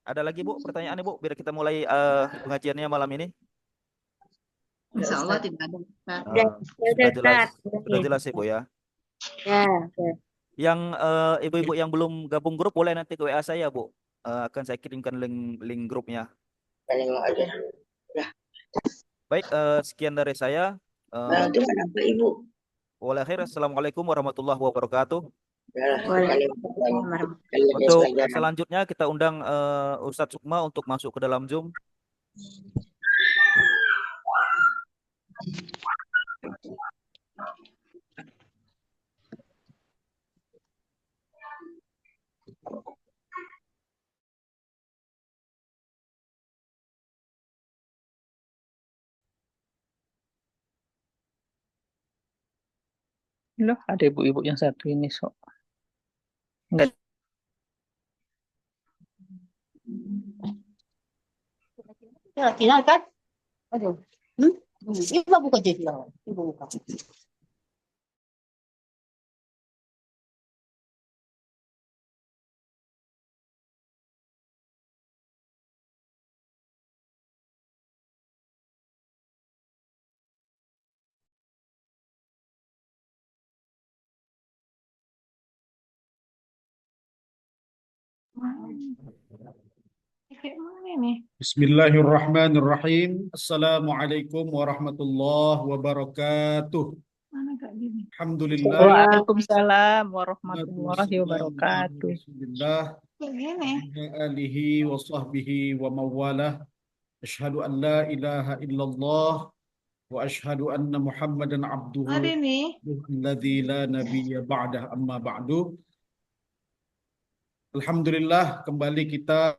Ada lagi Bu pertanyaan Bu, biar kita mulai pengajiannya malam ini. Insya Allah tidak ada. Ustaz. Eh, Udah, sudah jelas, Ustaz. sudah jelas ya Bu ya. Ya, oke. Yang ibu-ibu yang belum gabung grup boleh nanti ke WA saya Bu. Akan saya kirimkan link link grupnya. Baik, sekian dari saya. Itu kenapa Ibu? Walakhir. Assalamualaikum warahmatullahi wabarakatuh. Waalaikumsalam warahmatullahi Untuk selanjutnya kita undang Ustadz Sukma untuk masuk ke dalam Zoom. Loh, ada ibu-ibu yang satu ini sok. Enggak. Ya, final kan? Aduh. Ibu buka jadi lawan. Ibu buka. Kayak mana nih? Bismillahirrahmanirrahim. Assalamualaikum warahmatullahi wabarakatuh. Mana gak gini? Alhamdulillah. Waalaikumsalam warahmatullahi wabarakatuh. Alhamdulillah. Kayak gini. Alihi wa sahbihi wa mawalah. Ashhadu an la ilaha illallah wa ashhadu anna Muhammadan abduhu Ada nih. alladzi la nabiyya ba'dah amma ba'du. Alhamdulillah, kembali kita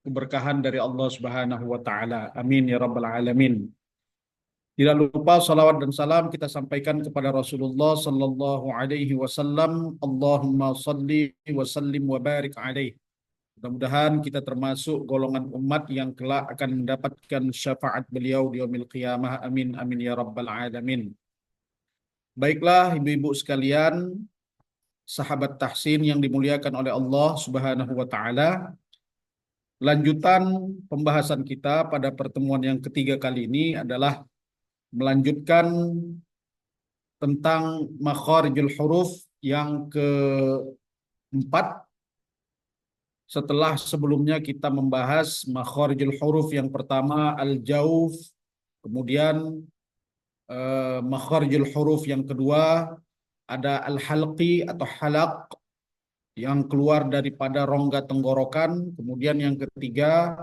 keberkahan dari Allah Subhanahu wa taala. Amin ya rabbal alamin. Tidak lupa salawat dan salam kita sampaikan kepada Rasulullah sallallahu alaihi wasallam. Allahumma salli wa sallim wa barik alaihi. Mudah-mudahan kita termasuk golongan umat yang kelak akan mendapatkan syafaat beliau di yaumil qiyamah. Amin amin ya rabbal alamin. Baiklah ibu-ibu sekalian, sahabat tahsin yang dimuliakan oleh Allah Subhanahu wa taala. Lanjutan pembahasan kita pada pertemuan yang ketiga kali ini adalah melanjutkan tentang makharijul huruf yang keempat, setelah sebelumnya kita membahas makharijul huruf yang pertama al-jauf, kemudian makharijul huruf yang kedua ada al-halqi atau halaq yang keluar daripada rongga tenggorokan, kemudian yang ketiga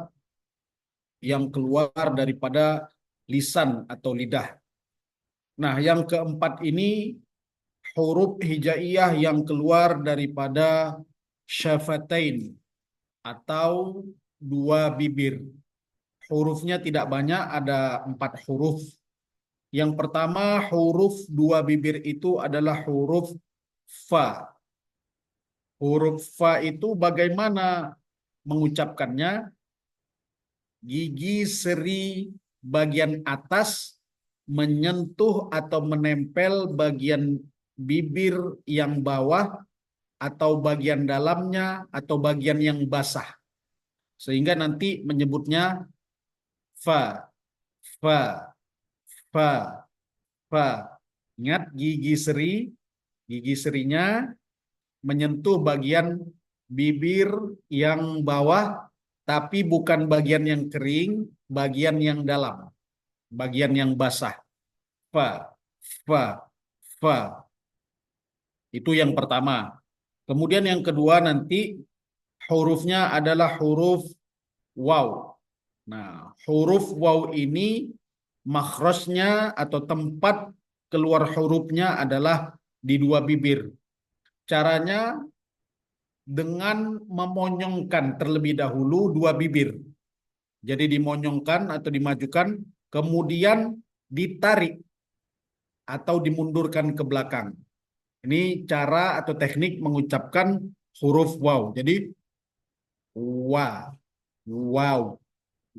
yang keluar daripada lisan atau lidah. Nah, yang keempat ini huruf hijaiyah yang keluar daripada syafatain atau dua bibir. Hurufnya tidak banyak, ada 4 huruf. Yang pertama huruf dua bibir itu adalah huruf fa. Huruf fa itu bagaimana mengucapkannya? Gigi seri bagian atas menyentuh atau menempel bagian bibir yang bawah atau bagian dalamnya atau bagian yang basah. Sehingga nanti menyebutnya fa, fa, fa, fa. Ingat gigi serinya menyentuh bagian bibir yang bawah tapi bukan bagian yang kering, bagian yang dalam, bagian yang basah. Fa, fa, fa. Itu yang pertama. Kemudian yang kedua nanti hurufnya adalah huruf waw. Nah, huruf waw ini makhrajnya atau tempat keluar hurufnya adalah di dua bibir. Caranya dengan memonyongkan terlebih dahulu dua bibir. Jadi dimonyongkan atau dimajukan, kemudian ditarik atau dimundurkan ke belakang. Ini cara atau teknik mengucapkan huruf waw. Jadi wa, wow,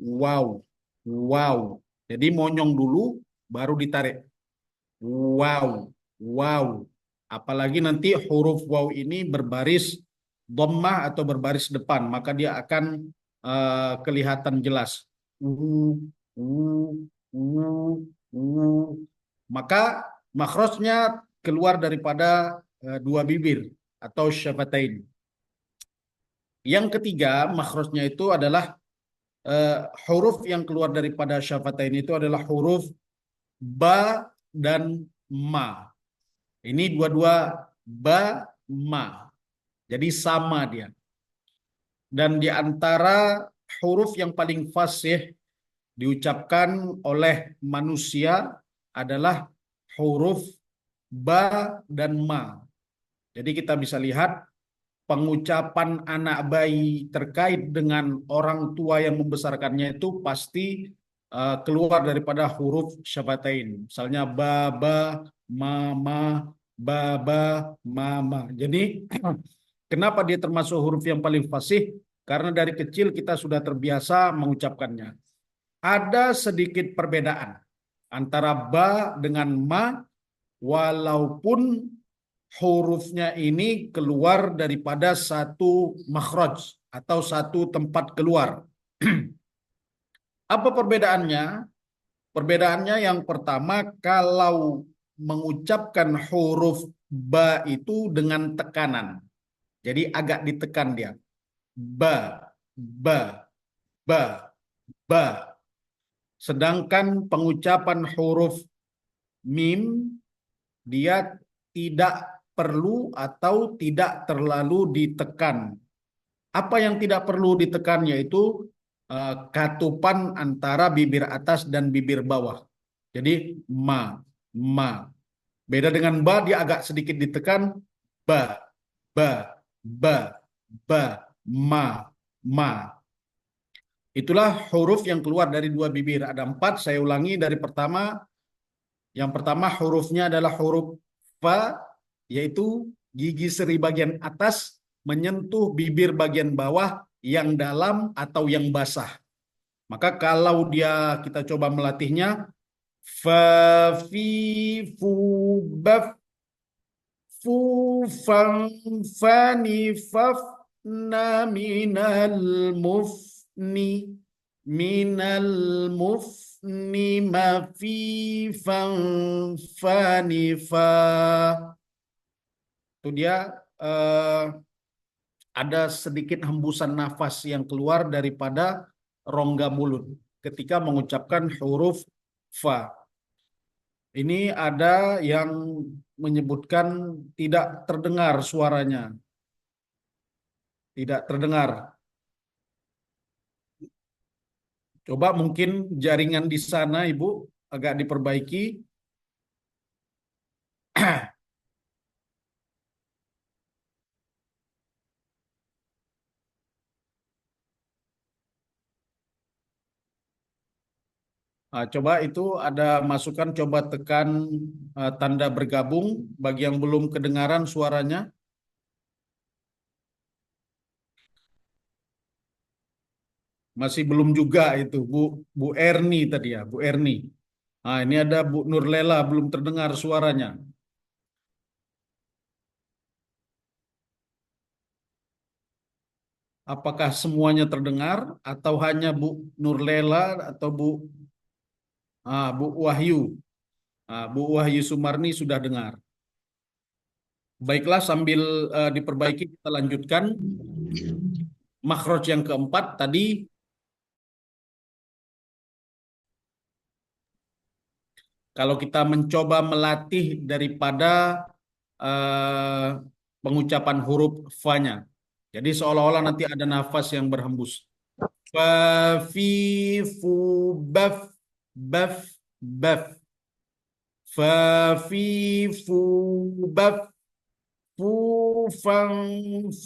wow, wow. Jadi monyong dulu, baru ditarik. Wow, wow. Apalagi nanti huruf waw ini berbaris dhammah atau berbaris depan, maka dia akan kelihatan jelas. U, u. Maka makhrajnya keluar daripada dua bibir atau syafatain. Yang ketiga, makhrajnya itu adalah huruf yang keluar daripada syafatain itu adalah huruf ba dan ma. Ini dua-dua ba, ma. Jadi sama dia. Dan di antara huruf yang paling fasih diucapkan oleh manusia adalah huruf ba dan ma. Jadi kita bisa lihat pengucapan anak bayi terkait dengan orang tua yang membesarkannya itu pasti keluar daripada huruf syafatain. Misalnya baba, mama, baba, mama. Jadi kenapa dia termasuk huruf yang paling fasih? Karena dari kecil kita sudah terbiasa mengucapkannya. Ada sedikit perbedaan antara ba dengan ma, walaupun hurufnya ini keluar daripada satu makhraj atau satu tempat keluar. Apa perbedaannya? Perbedaannya yang pertama, kalau mengucapkan huruf ba itu dengan tekanan. Jadi agak ditekan dia. Ba, ba, ba, ba. Sedangkan pengucapan huruf mim, dia tidak perlu atau tidak terlalu ditekan. Apa yang tidak perlu ditekan yaitu katupan antara bibir atas dan bibir bawah. Jadi ma, ma. Beda dengan ba, dia agak sedikit ditekan. Ba, ba, ba, ba, ma, ma. Itulah huruf yang keluar dari dua bibir. Ada 4, saya ulangi dari pertama. Yang pertama hurufnya adalah huruf fa, yaitu gigi seri bagian atas menyentuh bibir bagian bawah yang dalam atau yang basah. Maka kalau kita coba melatihnya, fa, fi, fu, baf, fu, fam, fani, faf, na, minal, mufni, minal, mufni, ma, fi, fam, fani, fa. Itu dia ada sedikit hembusan nafas yang keluar daripada rongga mulut ketika mengucapkan huruf fa. Ini ada yang menyebutkan tidak terdengar suaranya. Tidak terdengar. Coba mungkin jaringan di sana, Ibu, agak diperbaiki. Coba itu ada masukan, coba tekan tanda bergabung bagi yang belum kedengaran suaranya. Masih belum juga itu Bu Erni tadi ya, Bu Erni. Ini ada Bu Nurlela belum terdengar suaranya. Apakah semuanya terdengar atau hanya Bu Nurlela atau Bu Wahyu? Bu Wahyu Sumarni sudah dengar. Baiklah, sambil diperbaiki kita lanjutkan. Makhraj yang keempat tadi kalau kita mencoba melatih daripada pengucapan huruf fa-nya. Jadi seolah-olah nanti ada nafas yang berhembus. Fa, fi, fu, baf, baf, baf. Fa, fi, fu, baf, fu, fam,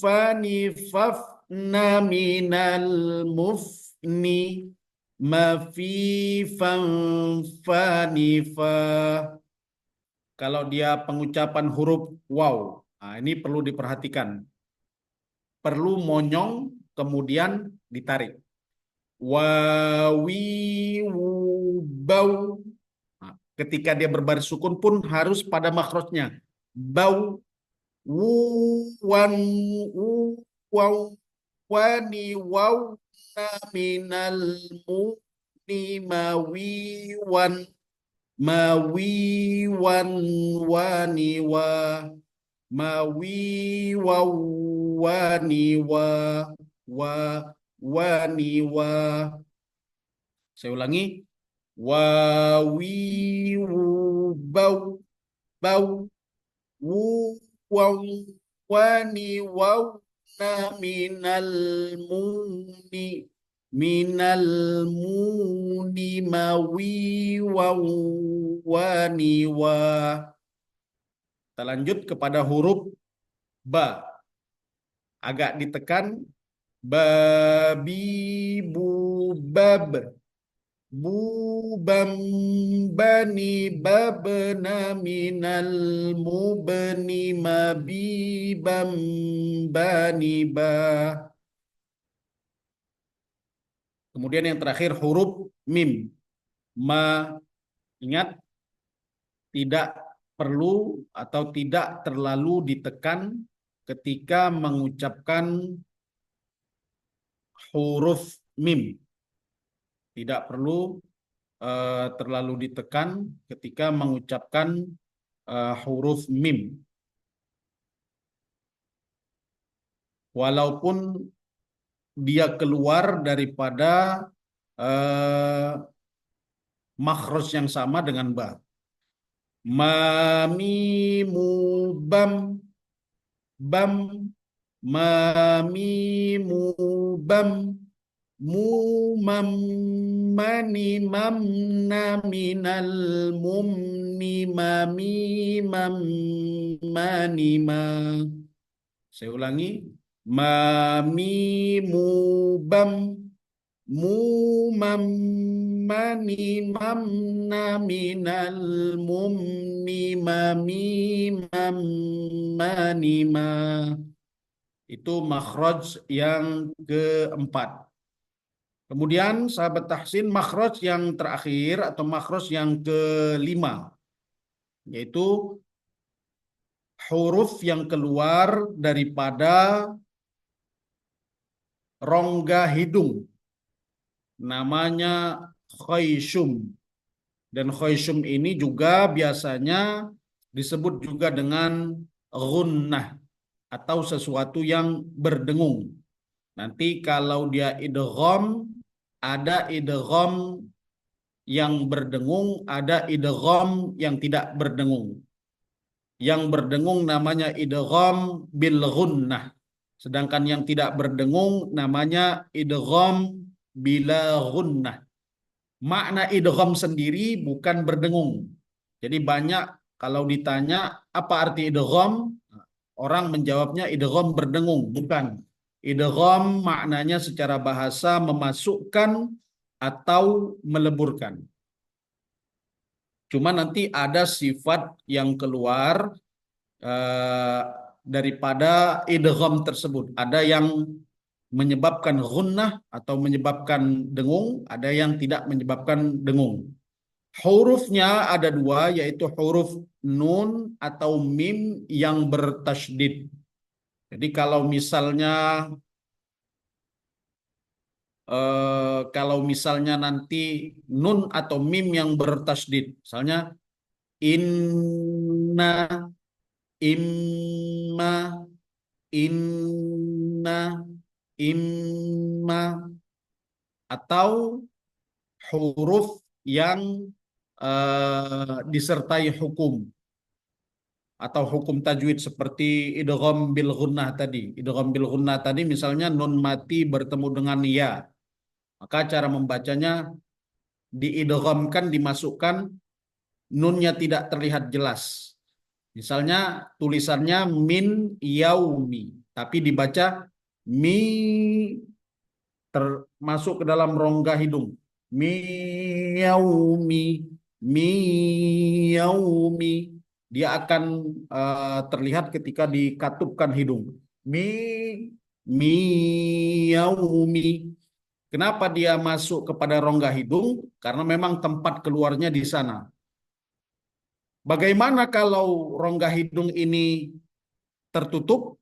fani, faf, na, minal, mufni, ma, fi, fam, fani, fa. kalau dia pengucapan huruf waw. Nah, ini perlu diperhatikan. Perlu monyong kemudian ditarik. Wawi bau. Nah, ketika dia berbaris sukun pun harus pada makhrajnya. Bau wu wan wu waw wani waw na minal muni mawi wan wani wa mawi waw wani wa wani wa. Saya ulangi. Wawi wu bau bau wu waw wani waw na minal muni mawi waw wani wa. Kita lanjut kepada huruf ba. Agak ditekan. Babi bu bab. Bubam bani babna minal mubni mabibam bani ba. Kemudian yang terakhir huruf mim. Ma, ingat, tidak perlu atau tidak terlalu ditekan ketika mengucapkan huruf mim. Tidak perlu terlalu ditekan ketika mengucapkan huruf mim. Walaupun dia keluar daripada makhraj yang sama dengan ba. Mamimu bam bam mamimu bam mu mam mani mamna minal mumni mami mam mani ma. Saya ulangi. Mamimu bam mu mam mani mamna minal mumni mami mam mani ma. Itu makhraj yang keempat. Kemudian sahabat tahsin, makhraj yang terakhir atau makhraj yang kelima, yaitu huruf yang keluar daripada rongga hidung. Namanya khayshum. Dan khayshum ini juga biasanya disebut juga dengan ghunnah atau sesuatu yang berdengung. Nanti kalau dia idgham, ada idgham yang berdengung, ada idgham yang tidak berdengung. Yang berdengung namanya idgham bil ghunnah. Sedangkan yang tidak berdengung namanya idgham bila ghunnah. Makna idgham sendiri bukan berdengung. Jadi banyak kalau ditanya apa arti idgham, orang menjawabnya idgham berdengung. Bukan. Idgham maknanya secara bahasa memasukkan atau meleburkan. Cuma nanti ada sifat yang keluar daripada idgham tersebut. Ada yang menyebabkan ghunnah atau menyebabkan dengung, ada yang tidak menyebabkan dengung. Hurufnya ada dua, yaitu huruf nun atau mim yang bertasydid. Jadi kalau misalnya nanti nun atau mim yang bertasydid, misalnya inna, imma, inna, imma, atau huruf yang disertai hukum atau hukum tajwid seperti idgham bil ghunnah tadi. Idgham bil ghunnah tadi misalnya nun mati bertemu dengan ya. Maka cara membacanya diidghamkan, dimasukkan, nunnya tidak terlihat jelas. Misalnya tulisannya min yaumi, tapi dibaca mi, termasuk ke dalam rongga hidung. Mi yaumi, mi yaumi, dia akan terlihat ketika dikatupkan hidung. Mi yaumi. Kenapa dia masuk kepada rongga hidung? Karena memang tempat keluarnya di sana. Bagaimana kalau rongga hidung ini tertutup?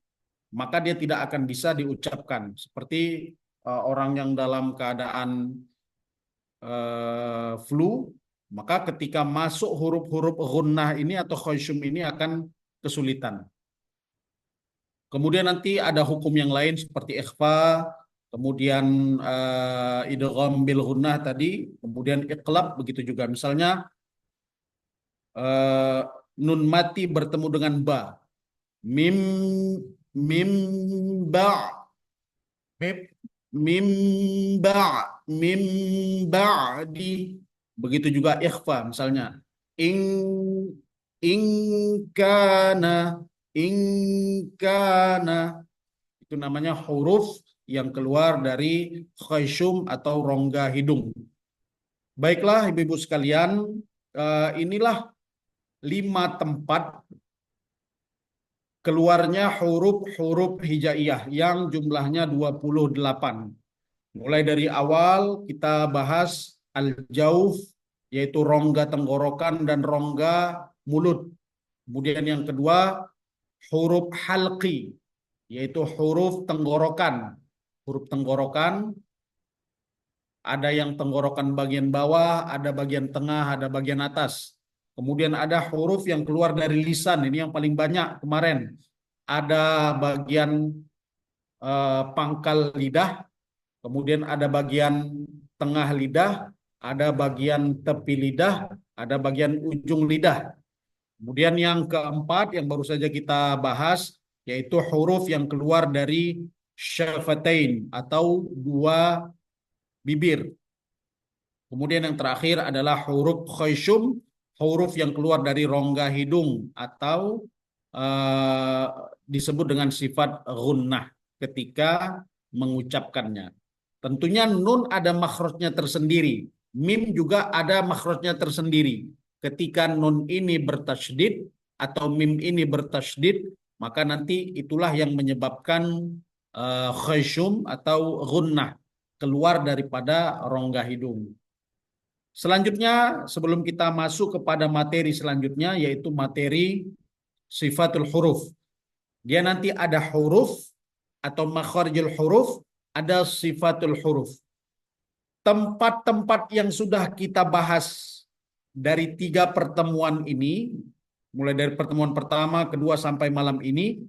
Maka dia tidak akan bisa diucapkan. Seperti orang yang dalam keadaan flu, maka ketika masuk huruf-huruf gunnah ini atau khayshum ini akan kesulitan. Kemudian nanti ada hukum yang lain seperti ikhfa, kemudian idgham bil gunnah tadi, kemudian iqlab, begitu juga. Misalnya nun mati bertemu dengan ba. Mim mim ba mim mim ba'di. Begitu juga ikhfa misalnya. In kana itu namanya huruf yang keluar dari khayshum atau rongga hidung. Baiklah ibu-ibu sekalian, inilah 5 tempat keluarnya huruf-huruf hijaiyah yang jumlahnya 28. Mulai dari awal kita bahas al-jauf, yaitu rongga tenggorokan dan rongga mulut. Kemudian yang kedua, huruf halqi, yaitu huruf tenggorokan. Huruf tenggorokan, ada yang tenggorokan bagian bawah, ada bagian tengah, ada bagian atas. Kemudian ada huruf yang keluar dari lisan, ini yang paling banyak kemarin. Ada bagian pangkal lidah, kemudian ada bagian tengah lidah, ada bagian tepi lidah, ada bagian ujung lidah. Kemudian yang keempat yang baru saja kita bahas, yaitu huruf yang keluar dari syafatain atau 2 bibir. Kemudian yang terakhir adalah huruf khayshum, huruf yang keluar dari rongga hidung atau disebut dengan sifat gunnah ketika mengucapkannya. Tentunya nun ada makhrajnya tersendiri, mim juga ada makhrajnya tersendiri. Ketika nun ini bertasydid atau mim ini bertasydid, maka nanti itulah yang menyebabkan khayshum atau gunnah keluar daripada rongga hidung. Selanjutnya, sebelum kita masuk kepada materi selanjutnya, yaitu materi sifatul huruf. Dia nanti ada huruf atau makharijul huruf, ada sifatul huruf. Tempat-tempat yang sudah kita bahas dari 3 pertemuan ini, mulai dari pertemuan pertama, kedua, sampai malam ini,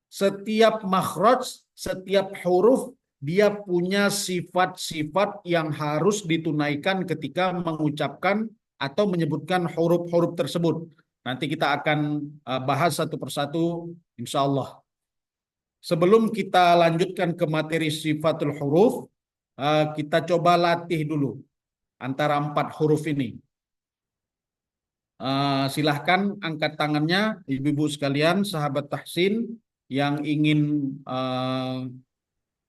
setiap makhraj, setiap huruf, dia punya sifat-sifat yang harus ditunaikan ketika mengucapkan atau menyebutkan huruf-huruf tersebut. Nanti kita akan bahas satu persatu insya Allah. Sebelum kita lanjutkan ke materi sifatul huruf, kita coba latih dulu antara 4 huruf ini. Silahkan angkat tangannya ibu-ibu sekalian, sahabat tahsin yang ingin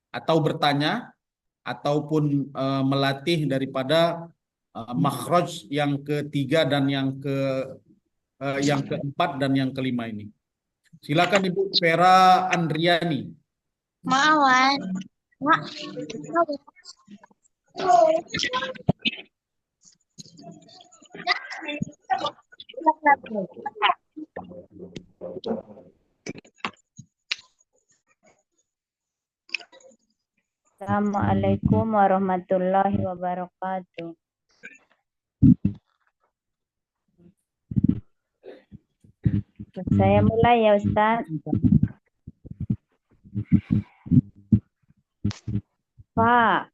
atau bertanya ataupun melatih daripada makhraj yang ketiga dan yang keempat dan yang kelima ini. Silakan Ibu Vera Andriani. Mawan. Assalamualaikum warahmatullahi wabarakatuh. Saya mulai ya Ustaz. Fa.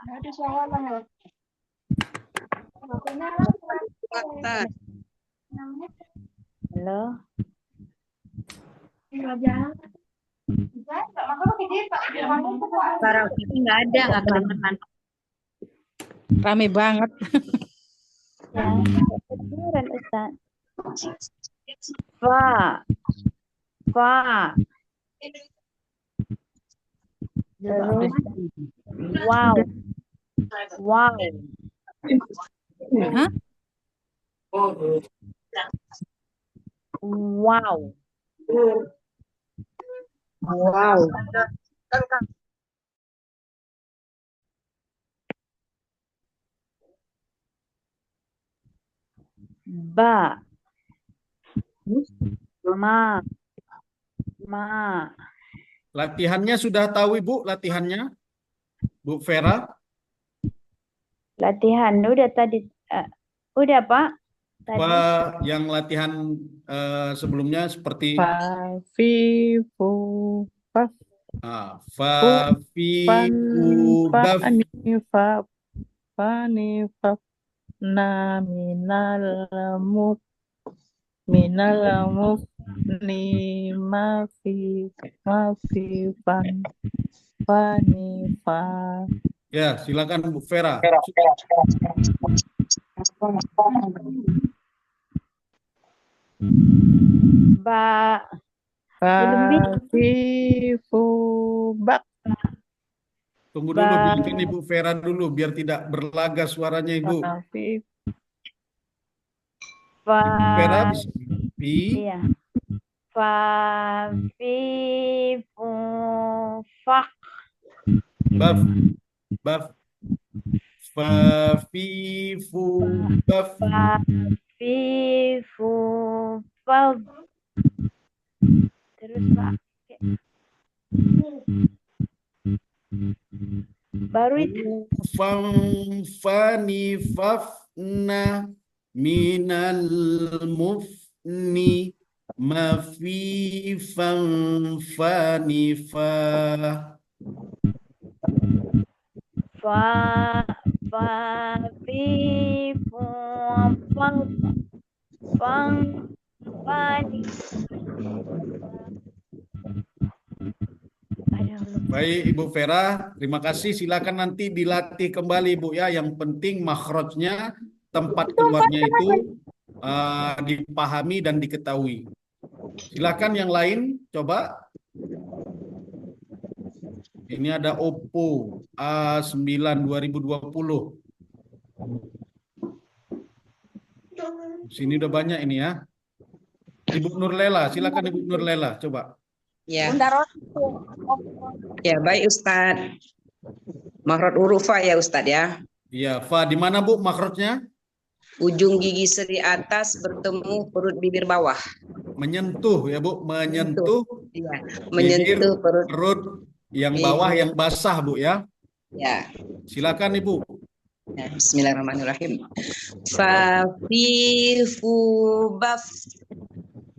Ada soalan. Halo. Para ini nggak ada, nggak kedengeran. Rame banget. Ya, kedengeran Ustaz. Fa. Terus wow. Hah? Wow. Wow. Ba. Ma. Ma. Latihannya sudah tahu Ibu, latihannya? Bu Vera? Latihan udah tadi. Udah Pak. Tadi. Yang latihan sebelumnya seperti Fa, fi, fu, fa, fa, fi, fan, fu, fa, baf. ni, fa, ni, fa, na, minal, muf, ni, ma, fi, fan, fa, ni, fa. Ya, silakan Bu Vera. Ba. Fa, Belum bisa. fi, fu, bak. Tunggu dulu, Ba. biarkan Ibu Vera dulu, biar tidak berlaga suaranya Ibu. Fa, fi, Fa. Ibu Vera bisa. Fi, Iya. Fa. Fi. Fu. Fak. baf, baf. Fa, fi, fu, baf. Fa. Fi. Fu. Fa. Terus Pak. Baru itu. Fam, fani, fafna, minal mufni, mafi, fam, fani, fa. Fa. Fa. Fi. Fu. Fang. Fang. Fani. Aduh, lupa. Baik Ibu Vera, terima kasih. Silakan nanti dilatih kembali Bu ya. Yang penting makhrajnya, tempat keluarnya itu dipahami dan diketahui. Silakan yang lain coba. Ini ada Oppo A9 2020. Sini udah banyak ini ya. Ibu Nurlela, silakan Ibu Nurlela, coba. Ya. Ya, baik Ustadz. Makhraj huruf fa ya Ustadz ya. Iya, Fa, di mana Bu makhrajnya? Ujung gigi seri atas bertemu perut bibir bawah. Menyentuh ya Bu, menyentuh Iya, bibir, menyentuh perut. perut yang bawah yang basah Bu ya. Ya. Silakan Ibu. Ya, bismillahirrahmanirrahim. Fa fi fu baf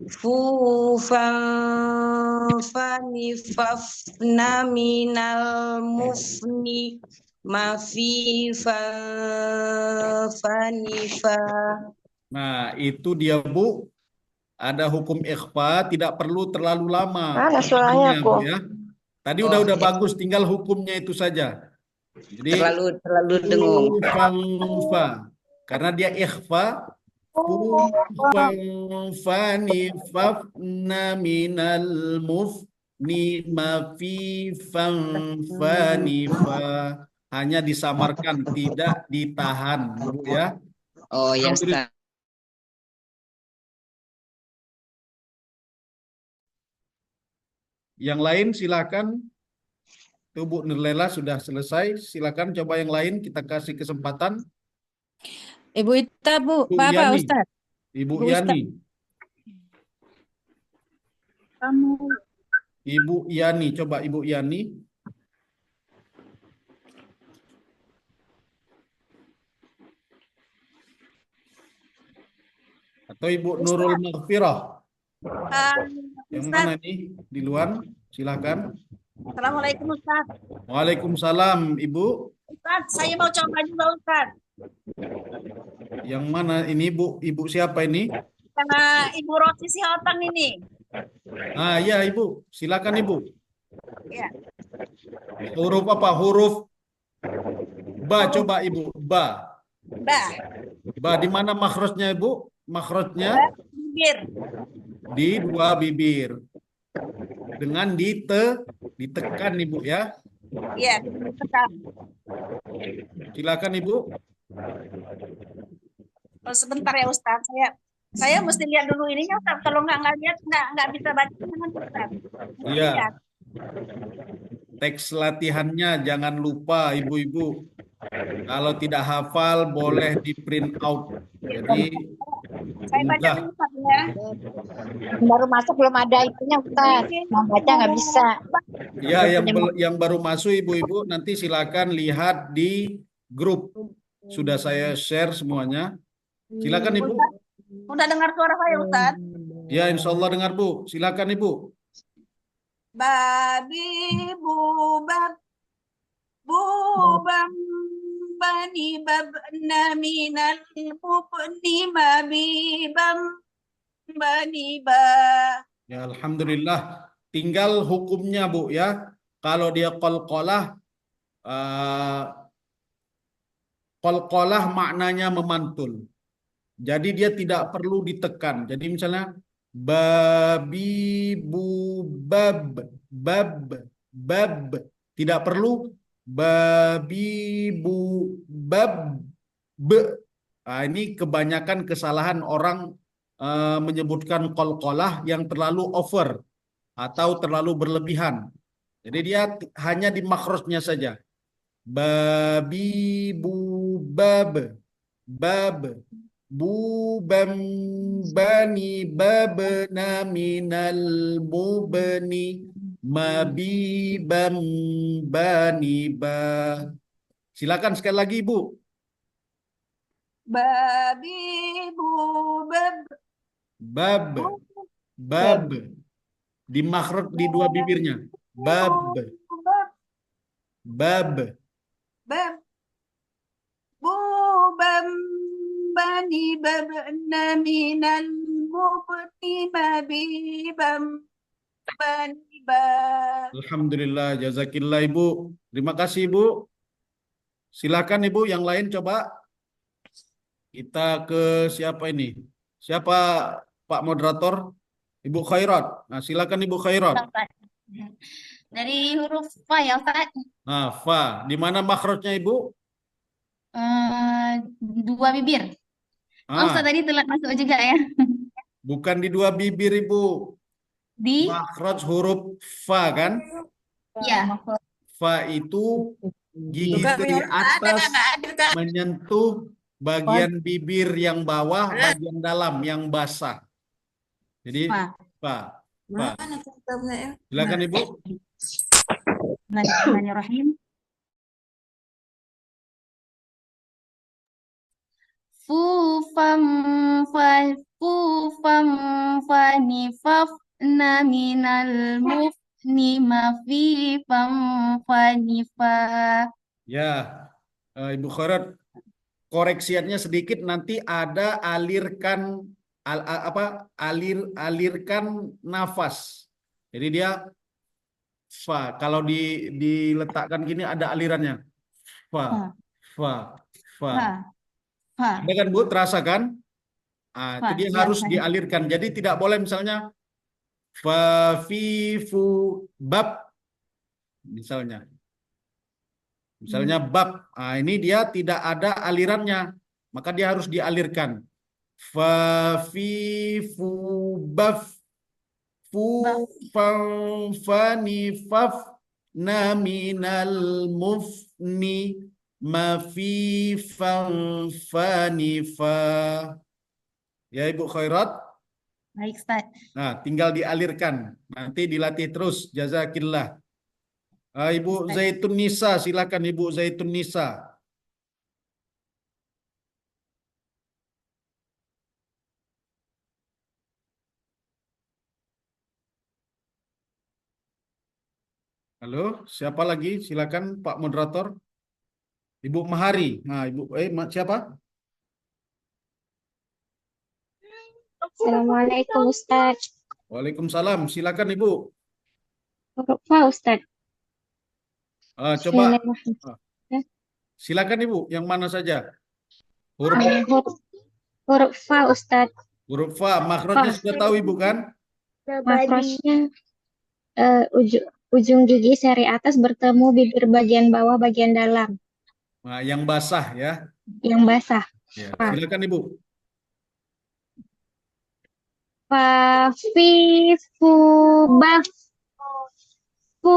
fu fan fani fafna minal mufni ma fi fa fani fa. Nah, itu dia Bu. Ada hukum ikhfa, tidak perlu terlalu lama. Mana suaranya Bu aku? ya. Tadi Oh, udah ya. bagus, tinggal hukumnya itu saja. Jadi Terlalu dengung. fa, karena dia ikhfa, fani fafna minal mufni ma fi fani fa. Hanya disamarkan, tidak ditahan, Bu ya. Oh ya Ustaz. Yang lain silakan. Tuh Bu Nurlela sudah selesai. Silakan coba yang lain, kita kasih kesempatan. Ibu Ita, Bu. Bu Pak, Yani. Ustaz. Ibu Bu Ustaz. Yani. Kamu. Ibu Yani, coba Ibu Yani. Atau Ibu Nurul Maghfirah. Yang mana nih? Di luar, silakan. Assalamualaikum Ustaz. Waalaikumsalam, Ibu. Ustaz, saya mau coba juga Ustaz. Yang mana ini, Bu? Ibu siapa ini? Karena Ibu Rosi Sihotang ini. Ah, ya, Ibu. Silakan, Ibu. Ya. Huruf apa? Huruf ba, coba Ibu. Ba. Bah. Ba, di mana makhrajnya, Ibu? Makhrajnya Bibir. di dua bibir. Dengan ditekan, Ibu ya. Iya, ditekan. Silakan, Ibu. Oh, sebentar ya Ustaz, Saya mesti lihat dulu ininya, Ustaz. Kalau nggak lihat, nggak bisa baca dengan Ustaz. Mesti Iya, lihat. teks latihannya jangan lupa ibu-ibu. Kalau tidak hafal boleh di print out. Jadi Saya baca mudah. dulu, Ustaz, ya. Baru masuk belum ada itunya Ustaz. Mau baca nggak bisa. Ya, yang baru masuk ibu-ibu nanti silakan lihat di grup. Sudah saya share semuanya. Silakan ibu. Udah dengar suara saya, Ustaz? Ya, insya Allah dengar bu. Silakan ibu. Babi bubab bubam bani babna minal mubni mabibam bani ba. Ya, alhamdulillah. Tinggal hukumnya bu ya. Kalau dia qalqalah maknanya memantul. Jadi dia tidak perlu ditekan. Jadi misalnya babi bubab bab tidak perlu babi bubab be. Nah, ini kebanyakan kesalahan orang menyebutkan qalqalah yang terlalu over atau terlalu berlebihan. Jadi dia hanya di makhrajnya saja. Babi bubab bab bubam bani babna minal mubni mabibam bani ba. Silakan sekali lagi Ibu. Babi bubab Bab bab di makhraj di dua bibirnya. Bab bubab bab bab bubam bani babna minal mubni mabibam bani ba. Alhamdulillah, jazakillah Ibu. Terima kasih Ibu. Silakan Ibu, yang lain coba. Kita ke siapa ini? Siapa Pak Moderator? Ibu Khairat. Nah, silakan Ibu Khairat. Dari huruf fa ya Ustaz. Nah, fa. Di mana makhrajnya Ibu? Dua bibir. Oh, Ustaz Ah, tadi telat masuk juga ya. bukan di dua bibir Ibu. Di Makhraj huruf fa kan? ya. Fa itu gigi Bukan dari yang ada, atas nggak ada, Kak. menyentuh bagian bibir yang bawah, bagian dalam yang basah. Jadi Fa. fa. Mana kitabnya ya? Silakan Ibu. Bismillahirrahmanirrahim. Fufam fanifafna minal mufni mafifam fanifa. Ya, Ibu Khairat, koreksiannya sedikit nanti ada alirkan nafas. Jadi dia fa. Kalau diletakkan gini ada alirannya. Fa, fa, fa. Fa. Ada kan Bu, terasa kan? Ah, itu Fa, dia ya, harus saya. dialirkan. Jadi tidak boleh misalnya fa fi fu bab misalnya. Misalnya bab. Ah, ini dia tidak ada alirannya. Maka dia harus dialirkan. Fa fi fu baf fu fam fani faf na minal mufni ma fi fam fani fa. Ya Ibu Khairat. Baik, Ustaz. Nah, tinggal dialirkan. Nanti dilatih terus. Jazakillah. Ibu Zaitun Nisa, silakan Ibu Zaitun Nisa. Halo, siapa lagi? Silakan Pak Moderator. Ibu Mahari. Nah, siapa? Assalamualaikum Ustaz. Waalaikumsalam. Silakan Ibu. Huruf fa Ustaz. Coba Bismillahirrahmanirrahim. silakan Ibu, yang mana saja? Huruf Huruf fa Ustaz. huruf fa, makhrajnya sudah tahu Ibu kan? Makrosnya ujung gigi seri atas bertemu bibir bagian bawah bagian dalam Nah, yang basah ya. yang basah. Ya, Fa. silakan Ibu. Fa fi fu baf fu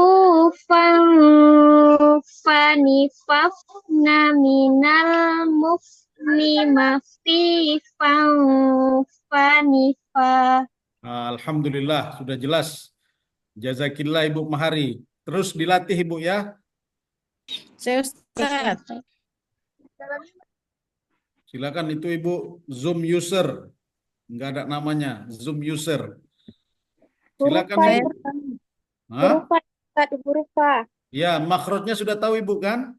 fang fa ni faf na minal muf ni ma fi fang fa ni fa. Alhamdulillah, sudah jelas. Jazakillah Ibu Mahari. Terus dilatih Ibu ya. Saya Ustaz. Silakan itu Ibu Zoom user. Enggak ada namanya, Zoom user. Silakan Huruf Ibu. Hah? Ustaz, huruf fa. Ya, makhrajnya sudah tahu Ibu kan?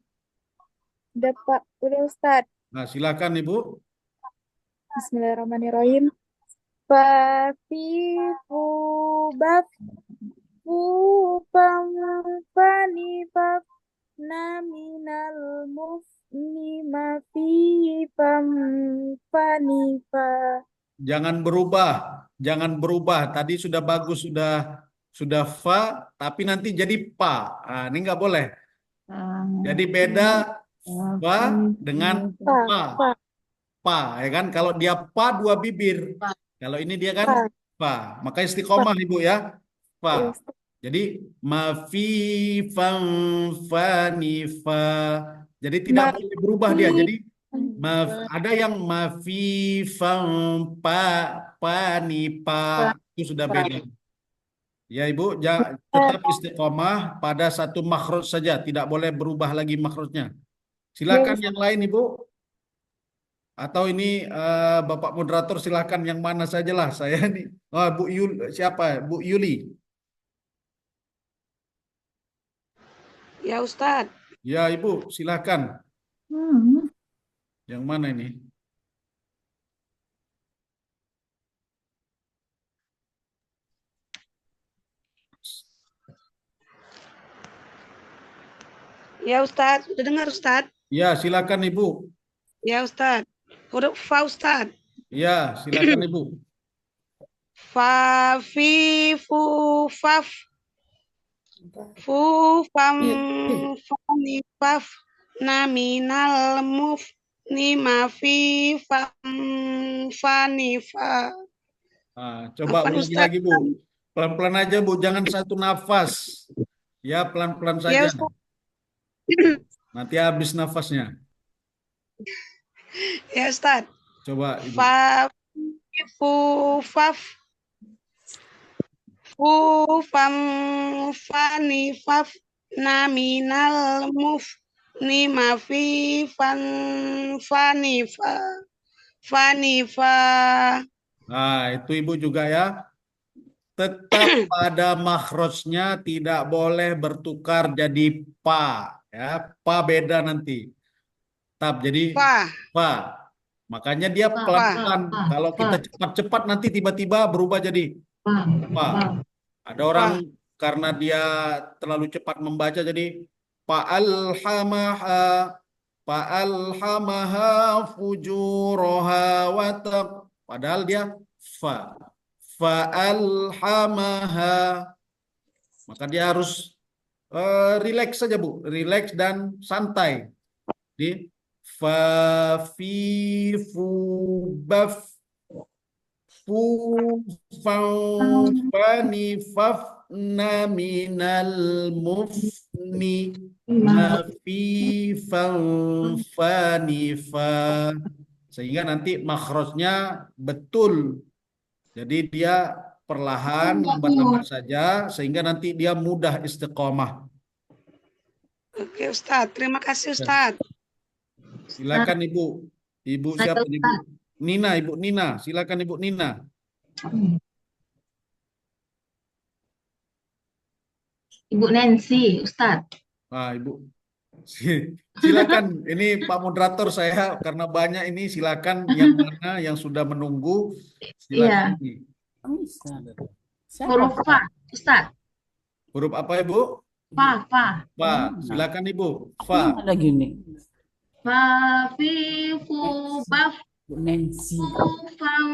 Udah Ustaz. Nah, silakan Ibu. Bismillahirrahmanirrahim. Fa fi fu baf fu fang fa ni faf na minal muf ni ma fi fam fa ni fa. Jangan berubah, jangan berubah. Tadi sudah bagus, sudah fa, tapi nanti jadi pa. Nah, ini nggak boleh. Jadi beda fa dengan pa. Pa, ya kan? Kalau dia pa dua bibir. Kalau ini dia kan fa. Maka istiqomah Ibu ya. Fa. Jadi ma fi fam fa ni fa. Jadi tidak boleh berubah dia. Jadi ada yang mafi fam pa ni pa, itu sudah beda. Ya Ibu, tetap istiqomah pada satu makhraj saja, tidak boleh berubah lagi makhrajnya. Silakan yang lain Ibu. Atau ini Bapak moderator silakan yang mana sajalah. Saya ini Bu Yul, siapa? Bu Yuli. Ya Ustaz. Ya Ibu, silakan. Yang mana ini? Ya Ustaz, udah dengar Ustaz? Ya, silakan Ibu. Ya Ustaz. Huruf fa Ustaz. Ya, silakan Ibu. Fa fi fu faf fu fam fa ni faf na minal muf ni ma fi fam fa ni fa. Coba Apa, ulangi Ustaz? lagi Bu. Pelan-pelan aja Bu, jangan satu nafas. Ya, pelan-pelan Ya saja. Ustaz. Nanti habis nafasnya. Ya Ustaz. Coba Ibu. Fa fu faf fu fam fa ni faf na minal muf ni ma fi fan fa ni fa fa ni fa. Nah, itu Ibu juga ya. Tetap pada makhrajnya tidak boleh bertukar jadi pa. Ya, pa beda nanti. Tetap jadi pa. Makanya dia pelan-pelan. Kalau kita cepat-cepat nanti tiba-tiba berubah jadi pa. Ada orang karena dia terlalu cepat membaca jadi fa'alhamaha fujuraha wa taq. Padahal dia fa. Fa'alhamaha. Maka dia harus relax saja Bu, relax dan santai. Di fa fi fu baf fu fa ni faf na minal mufni ma fi fa ni fa, sehingga nanti makhrajnya betul. Jadi dia perlahan, lambat-lambat saja, sehingga nanti dia mudah istiqomah. Oke Ustaz, terima kasih Ustaz. Silakan Ibu. Ibu siapa Ibu? Nina, Ibu Nina. Silakan Ibu Nina. Ibu Nancy, Ustaz. Ibu. Silakan. Ini Pak moderator saya karena banyak ini, silakan yang mana yang sudah menunggu. Silakan. Huruf fa, Ustaz. Huruf apa Ibu? Fa. Fa. Silakan Ibu. Fa. Ada gini. Fa fi fu baf Nancy. fu fam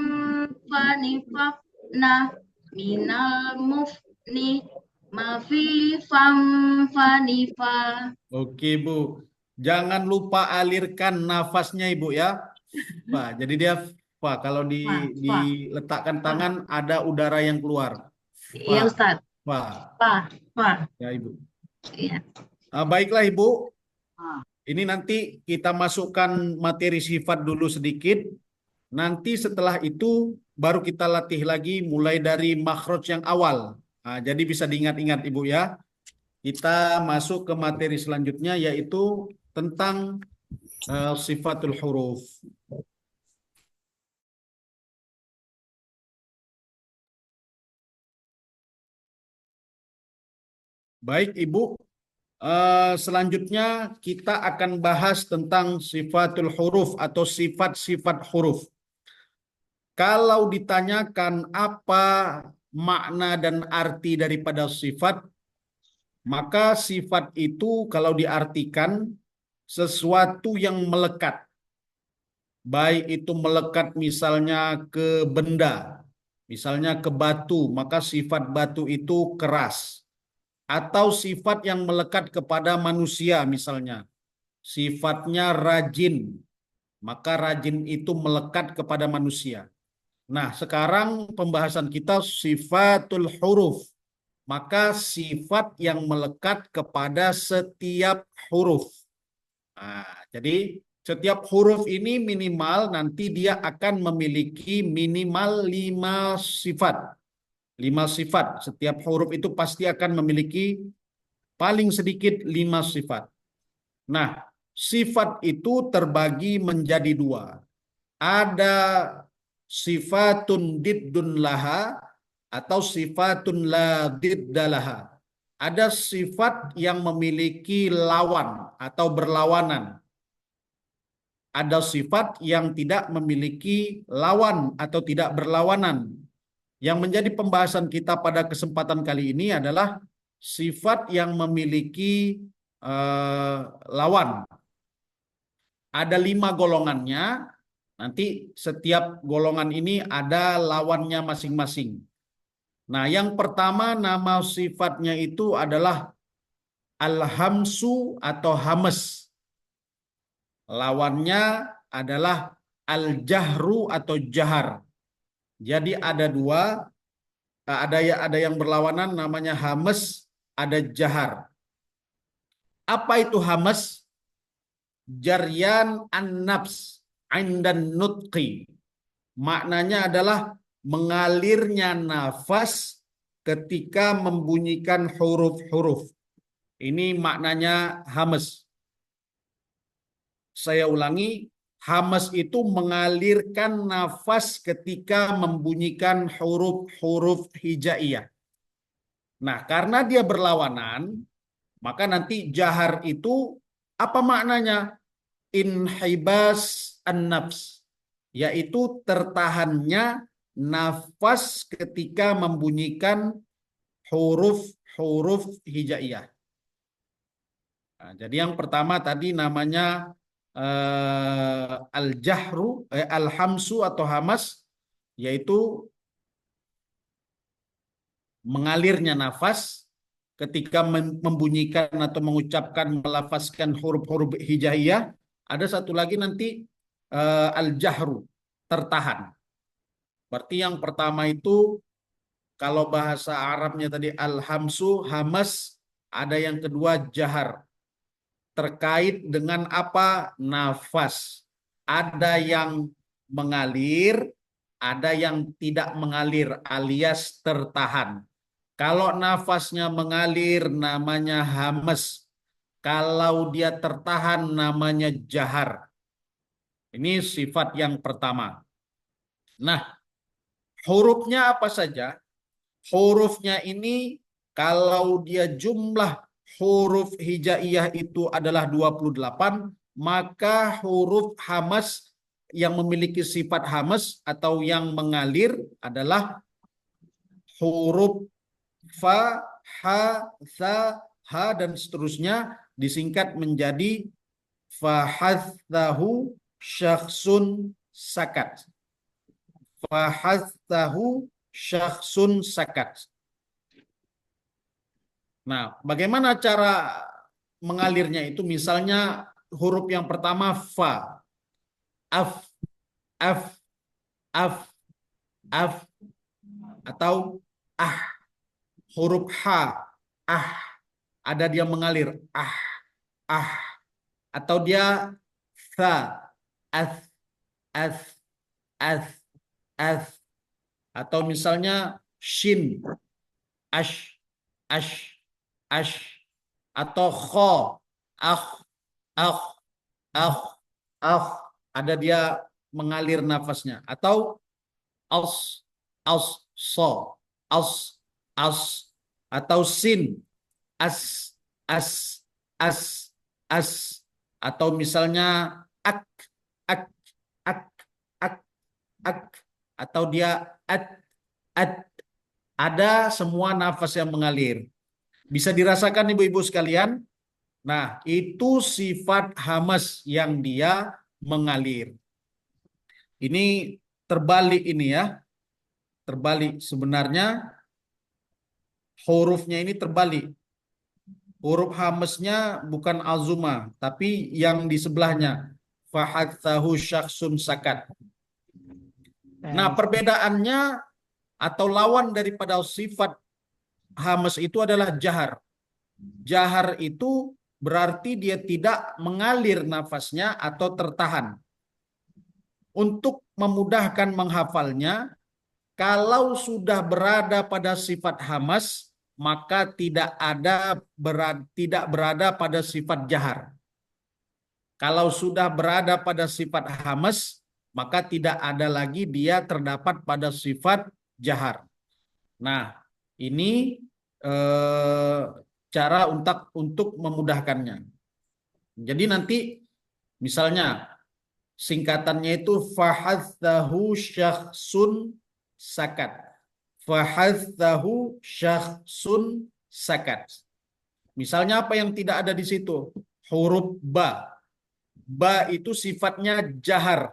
fa ni faf na minal muf ni ma fi fam fa ni fa. Oke Bu. Jangan lupa alirkan nafasnya Ibu ya. Jadi dia Fa. Kalau Fa. diletakkan tangan ada udara yang keluar. Iya, Fa. Ustaz. Fa. Fa. Ya, Ibu. Iya. Baiklah, Ibu. Ah. Ini nanti kita masukkan materi sifat dulu sedikit. Nanti setelah itu baru kita latih lagi mulai dari makhraj yang awal. Jadi bisa diingat-ingat Ibu ya. Kita masuk ke materi selanjutnya yaitu tentang sifatul huruf. Baik Ibu, selanjutnya kita akan bahas tentang sifatul huruf atau sifat-sifat huruf. Kalau ditanyakan apa makna dan arti daripada sifat, maka sifat itu kalau diartikan sesuatu yang melekat. Baik itu melekat misalnya ke benda, misalnya ke batu, maka sifat batu itu keras. Atau sifat yang melekat kepada manusia misalnya. Sifatnya rajin, maka rajin itu melekat kepada manusia. Nah, sekarang pembahasan kita sifatul huruf. Maka sifat yang melekat kepada setiap huruf. Jadi setiap huruf ini minimal nanti dia akan memiliki minimal 5 sifat. 5 sifat. Setiap huruf itu pasti akan memiliki paling sedikit 5 sifat. Nah, sifat itu terbagi menjadi 2. Ada sifatun diddun laha atau sifatun la diddalaha. Ada sifat yang memiliki lawan atau berlawanan. Ada sifat yang tidak memiliki lawan atau tidak berlawanan. Yang menjadi pembahasan kita pada kesempatan kali ini adalah sifat yang memiliki lawan. Ada 5 golongannya. Nanti setiap golongan ini ada lawannya masing-masing. Nah, yang pertama nama sifatnya itu adalah al-hamsu atau hamas. Lawannya adalah al-jahru atau jahar. Jadi ada 2, ada yang berlawanan namanya hamas, ada jahar. Apa itu hamas? Jaryan an-nafs indan nutqi. Maknanya adalah mengalirnya nafas ketika membunyikan huruf-huruf. Ini maknanya hamas. Saya ulangi, hamas itu mengalirkan nafas ketika membunyikan huruf-huruf hijaiyah. Nah, karena dia berlawanan, maka nanti jahar itu apa maknanya? Inhibas an-nafs, yaitu tertahannya nafas ketika membunyikan huruf-huruf hijaiyah. Nah, jadi yang pertama tadi namanya al-jahru, al-hamsu atau hamas, yaitu mengalirnya nafas ketika membunyikan atau mengucapkan, melafazkan huruf-huruf hijaiyah. Ada satu lagi nanti al-jahru, tertahan. Berarti yang pertama itu kalau bahasa Arabnya tadi al-hamsu, hamas, ada yang kedua jahar. Terkait dengan apa? Nafas. Ada yang mengalir, ada yang tidak mengalir alias tertahan. Kalau nafasnya mengalir namanya hamas. Kalau dia tertahan namanya jahar. Ini sifat yang pertama. Nah, hurufnya apa saja? Hurufnya ini kalau dia jumlah huruf hijaiyah itu adalah 28, maka huruf hamas yang memiliki sifat hamas atau yang mengalir adalah huruf fa, ha, tha, ha, dan seterusnya disingkat menjadi fahathahu syakhsun sakat. Fahathahu syakhsun sakat. Nah, bagaimana cara mengalirnya itu? Misalnya huruf yang pertama fa, af, af, af, atau ah. Huruf H, ada dia mengalir, atau dia tha, as, atau misalnya shin, ash, atau kho, ada dia mengalir nafasnya, atau so, atau sin, as, atau misalnya ak, atau dia ada semua nafas yang mengalir. Bisa dirasakan ibu-ibu sekalian? Nah, itu sifat hamas yang dia mengalir. Ini terbalik ini ya. Terbalik sebenarnya hurufnya ini terbalik. Huruf hamasnya bukan azuma, tapi yang di sebelahnya. Fahathahu syakhsun sakat. Nah, perbedaannya atau lawan daripada sifat hamas itu adalah jahar. Jahar itu berarti dia tidak mengalir nafasnya atau tertahan. Untuk memudahkan menghafalnya, kalau sudah berada pada sifat hamas, maka tidak berada pada sifat jahar. Kalau sudah berada pada sifat hamas, maka tidak ada lagi dia terdapat pada sifat jahar. Nah, ini cara untuk memudahkannya. Jadi nanti misalnya singkatannya itu fahathahu syakhsun sakat. Fahathahu syakhsun sakat. Misalnya apa yang tidak ada di situ? Huruf ba. Ba itu sifatnya jahar.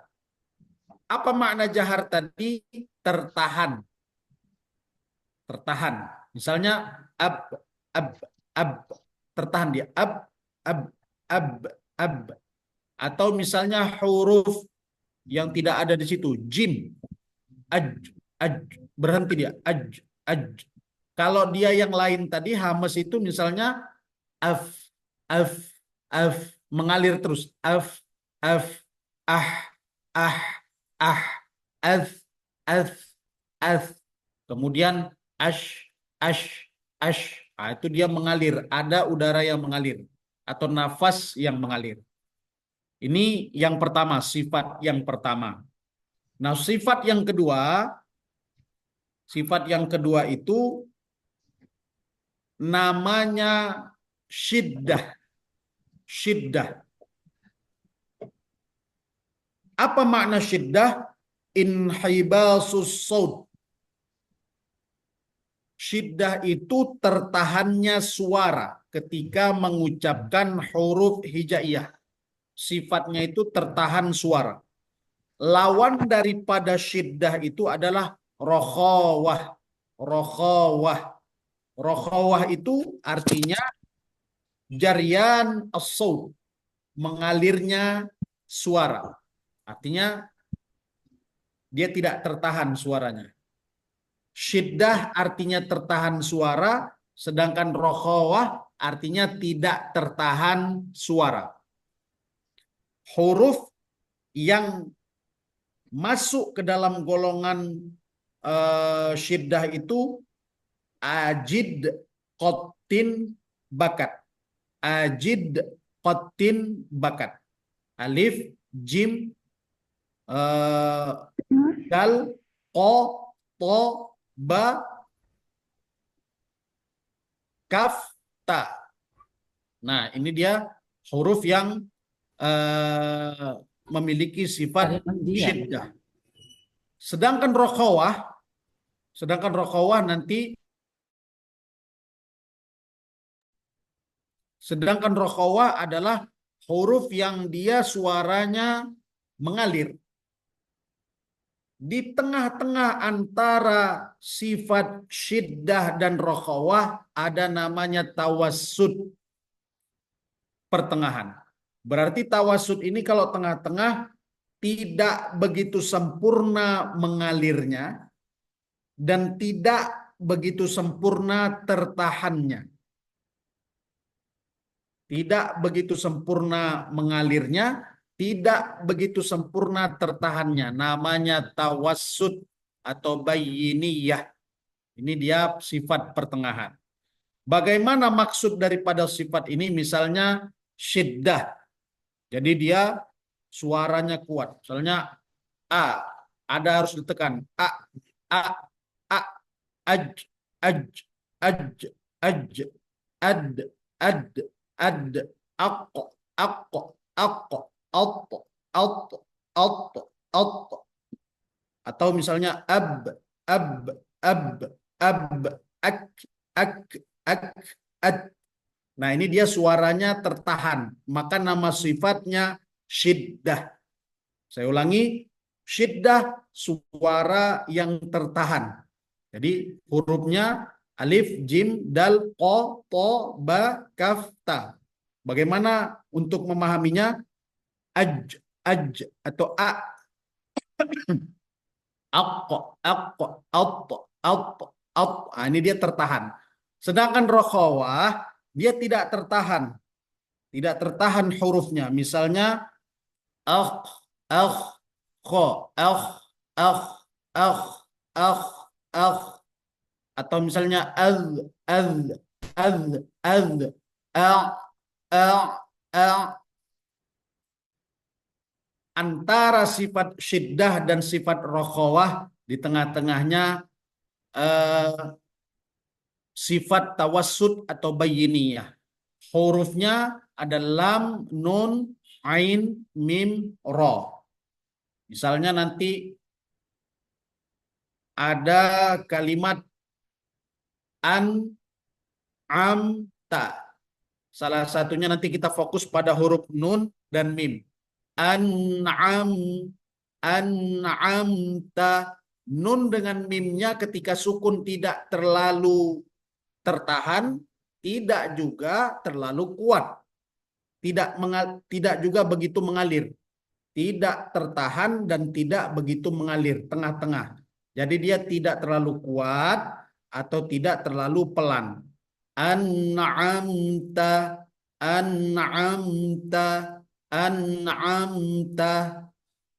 Apa makna jahar tadi? Tertahan. Tertahan. Misalnya ab. Tertahan dia. Ab. Atau misalnya huruf yang tidak ada di situ. Jim. Berhenti dia. Kalau dia yang lain tadi hamas itu misalnya af. Mengalir terus. Af. Kemudian ash. Nah, itu dia mengalir. Ada udara yang mengalir. Atau nafas yang mengalir. Ini yang pertama, sifat yang pertama. Nah, sifat yang kedua itu namanya syiddah. Syiddah. Apa makna syiddah? Inhibasus saut. Syiddah itu tertahannya suara ketika mengucapkan huruf hijaiyah. Sifatnya itu tertahan suara. Lawan daripada syiddah itu adalah rokhawah. Rokhawah itu artinya jarian as-saut, mengalirnya suara. Artinya dia tidak tertahan suaranya. Syiddah artinya tertahan suara, sedangkan rokhawah artinya tidak tertahan suara. Huruf yang masuk ke dalam golongan syiddah itu ajid, qatin, bakat. Ajid, qatin, bakat. Alif, jim, dal, qa, ta, ba, kaf, ta. Nah, ini dia huruf yang memiliki sifat syiddah. Sedangkan rokhawah nanti adalah huruf yang dia suaranya mengalir. Di tengah-tengah antara sifat syiddah dan rokhawah ada namanya tawassut, pertengahan. Berarti tawassut ini kalau tengah-tengah tidak begitu sempurna mengalirnya dan tidak begitu sempurna tertahannya. Tidak begitu sempurna mengalirnya, tidak begitu sempurna tertahannya. Namanya tawassut atau bayyiniyah. Ini dia sifat pertengahan. Bagaimana maksud daripada sifat ini? Misalnya syiddah. Jadi dia suaranya kuat. Misalnya A, ada harus ditekan. A, aj, aj, aj, aj, ad, ad, akko, alto. Atau misalnya ab, ad. Nah, ini dia suaranya tertahan. Maka nama sifatnya syiddah. Saya ulangi, syiddah suara yang tertahan. Jadi hurufnya alif, jim, dal, qa, ta, ba, kaf, ta. Bagaimana untuk memahaminya? Aj atau a. Aqqa, alto. Nah, ini dia tertahan. Sedangkan rokhawah dia tidak tertahan. Tidak tertahan hurufnya. Misalnya kho, atau misalnya antara sifat syiddah dan sifat rokhawah di tengah-tengahnya sifat tawassut atau bayyiniyah. Hurufnya ada lam, nun, ain, mim, ra. Misalnya nanti ada kalimat ta. Salah satunya nanti kita fokus pada huruf nun dan mim. An'amta. Nun dengan mimnya ketika sukun tidak terlalu tertahan, tidak juga terlalu kuat. Tidak juga begitu mengalir. Tidak tertahan dan tidak begitu mengalir, tengah-tengah. Jadi dia tidak terlalu kuat atau tidak terlalu pelan. An'amta.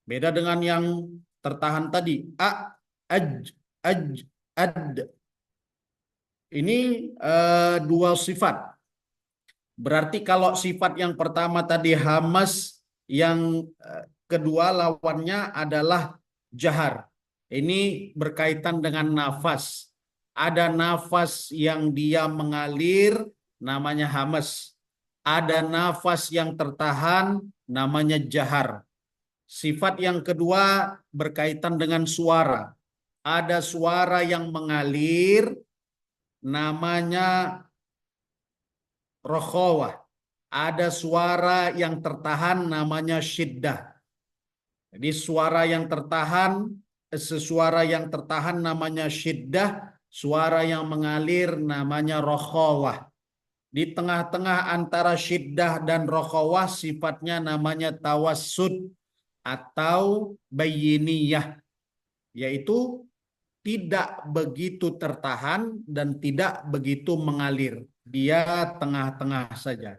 Beda dengan yang tertahan tadi. Ad. Ini dua sifat. Berarti kalau sifat yang pertama tadi hamas, yang kedua lawannya adalah jahar. Ini berkaitan dengan nafas. Ada nafas yang dia mengalir, namanya hamas. Ada nafas yang tertahan, namanya jahar. Sifat yang kedua berkaitan dengan suara. Ada suara yang mengalir, namanya rokhawah. Ada suara yang tertahan, namanya syiddah. Jadi suara yang tertahan namanya syiddah, suara yang mengalir namanya rokhawah. Di tengah-tengah antara syiddah dan rokhawah sifatnya namanya tawassut atau bayyiniyah, yaitu tidak begitu tertahan dan tidak begitu mengalir. Dia tengah-tengah saja.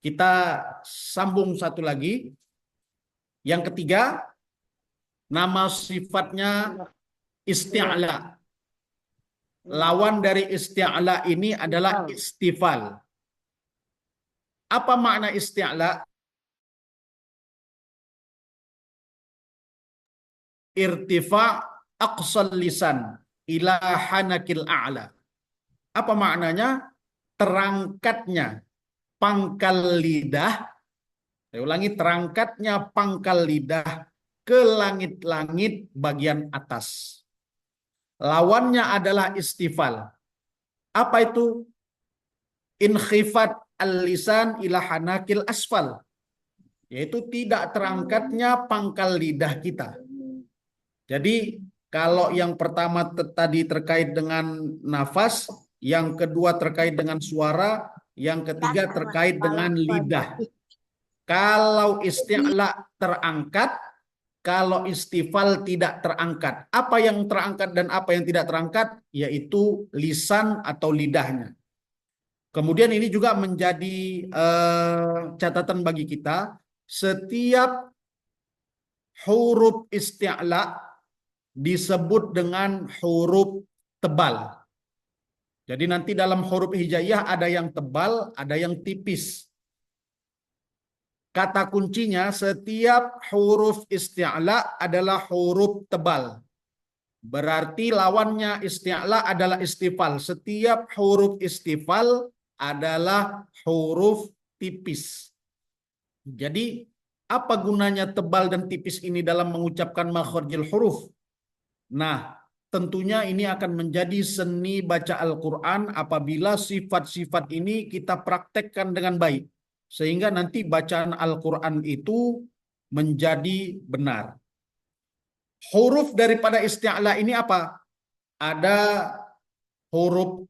Kita sambung satu lagi. Yang ketiga, nama sifatnya isti'la. Lawan dari isti'la ini adalah istifal. Apa makna isti'la? Irtifa' aqsal lisan ila hanakil a'la. Apa maknanya? Terangkatnya pangkal lidah. Saya ulangi, terangkatnya pangkal lidah ke langit-langit bagian atas. Lawannya adalah istifal. Apa itu? Inkhifat al-lisan ila hanakil asfal. Yaitu tidak terangkatnya pangkal lidah kita. Jadi kalau yang pertama tadi terkait dengan nafas, yang kedua terkait dengan suara, yang ketiga terkait dengan lidah. Kalau isti'la terangkat, kalau istifal tidak terangkat. Apa yang terangkat dan apa yang tidak terangkat? Yaitu lisan atau lidahnya. Kemudian ini juga menjadi catatan bagi kita. Setiap huruf isti'la disebut dengan huruf tebal. Jadi nanti dalam huruf hijaiyah ada yang tebal, ada yang tipis. Kata kuncinya setiap huruf isti'la adalah huruf tebal. Berarti lawannya isti'la adalah istifal. Setiap huruf istifal adalah huruf tipis. Jadi apa gunanya tebal dan tipis ini dalam mengucapkan makharijul huruf? Nah, tentunya ini akan menjadi seni baca Al-Quran apabila sifat-sifat ini kita praktekkan dengan baik. Sehingga nanti bacaan Al-Quran itu menjadi benar. Huruf daripada isti'la ini apa? Ada huruf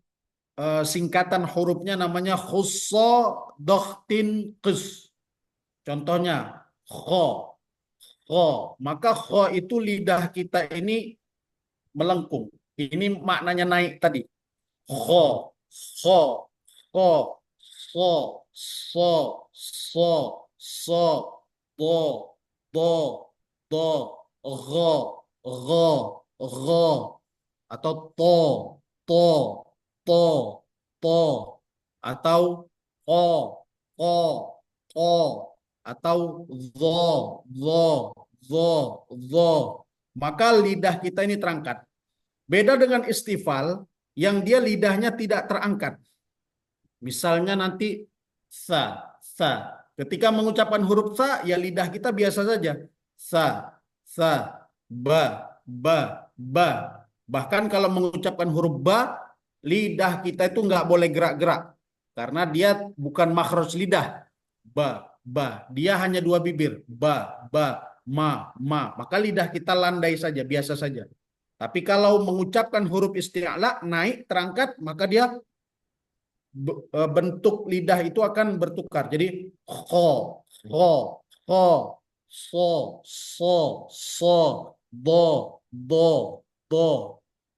singkatan hurufnya namanya khussa dokhtin qis. Contohnya kho, kho. Maka kho itu lidah kita ini melengkung. Ini maknanya naik tadi. Kho, kho, kho, so, so, so, so, do, do, do, gho, gho, gho, atau to, to, to, atau ko, ko, ko, atau zo. Maka lidah kita ini terangkat. Beda dengan istifal yang dia lidahnya tidak terangkat. Misalnya nanti sa. Ketika mengucapkan huruf sa, ya lidah kita biasa saja. Sa, ba. Bahkan kalau mengucapkan huruf ba, lidah kita itu nggak boleh gerak-gerak. Karena dia bukan makhraj lidah. Ba. Dia hanya dua bibir. Ba, ma. Maka lidah kita landai saja, biasa saja. Tapi kalau mengucapkan huruf isti'la naik terangkat, maka dia bentuk lidah itu akan bertukar. Jadi kho, so, do.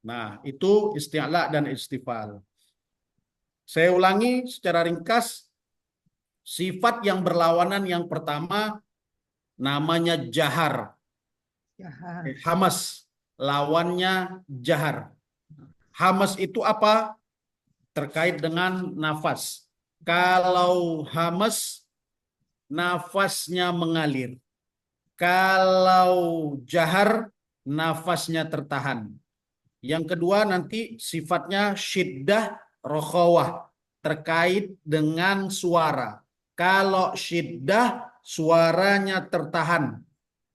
Nah, itu isti'la dan istifal. Saya ulangi secara ringkas. Sifat yang berlawanan yang pertama namanya jahar. Hamas. Lawannya jahar. Hamas itu apa? Terkait dengan nafas. Kalau hamas, nafasnya mengalir. Kalau jahar, nafasnya tertahan. Yang kedua nanti sifatnya syiddah rokhawah. Terkait dengan suara. Kalau syiddah, suaranya tertahan.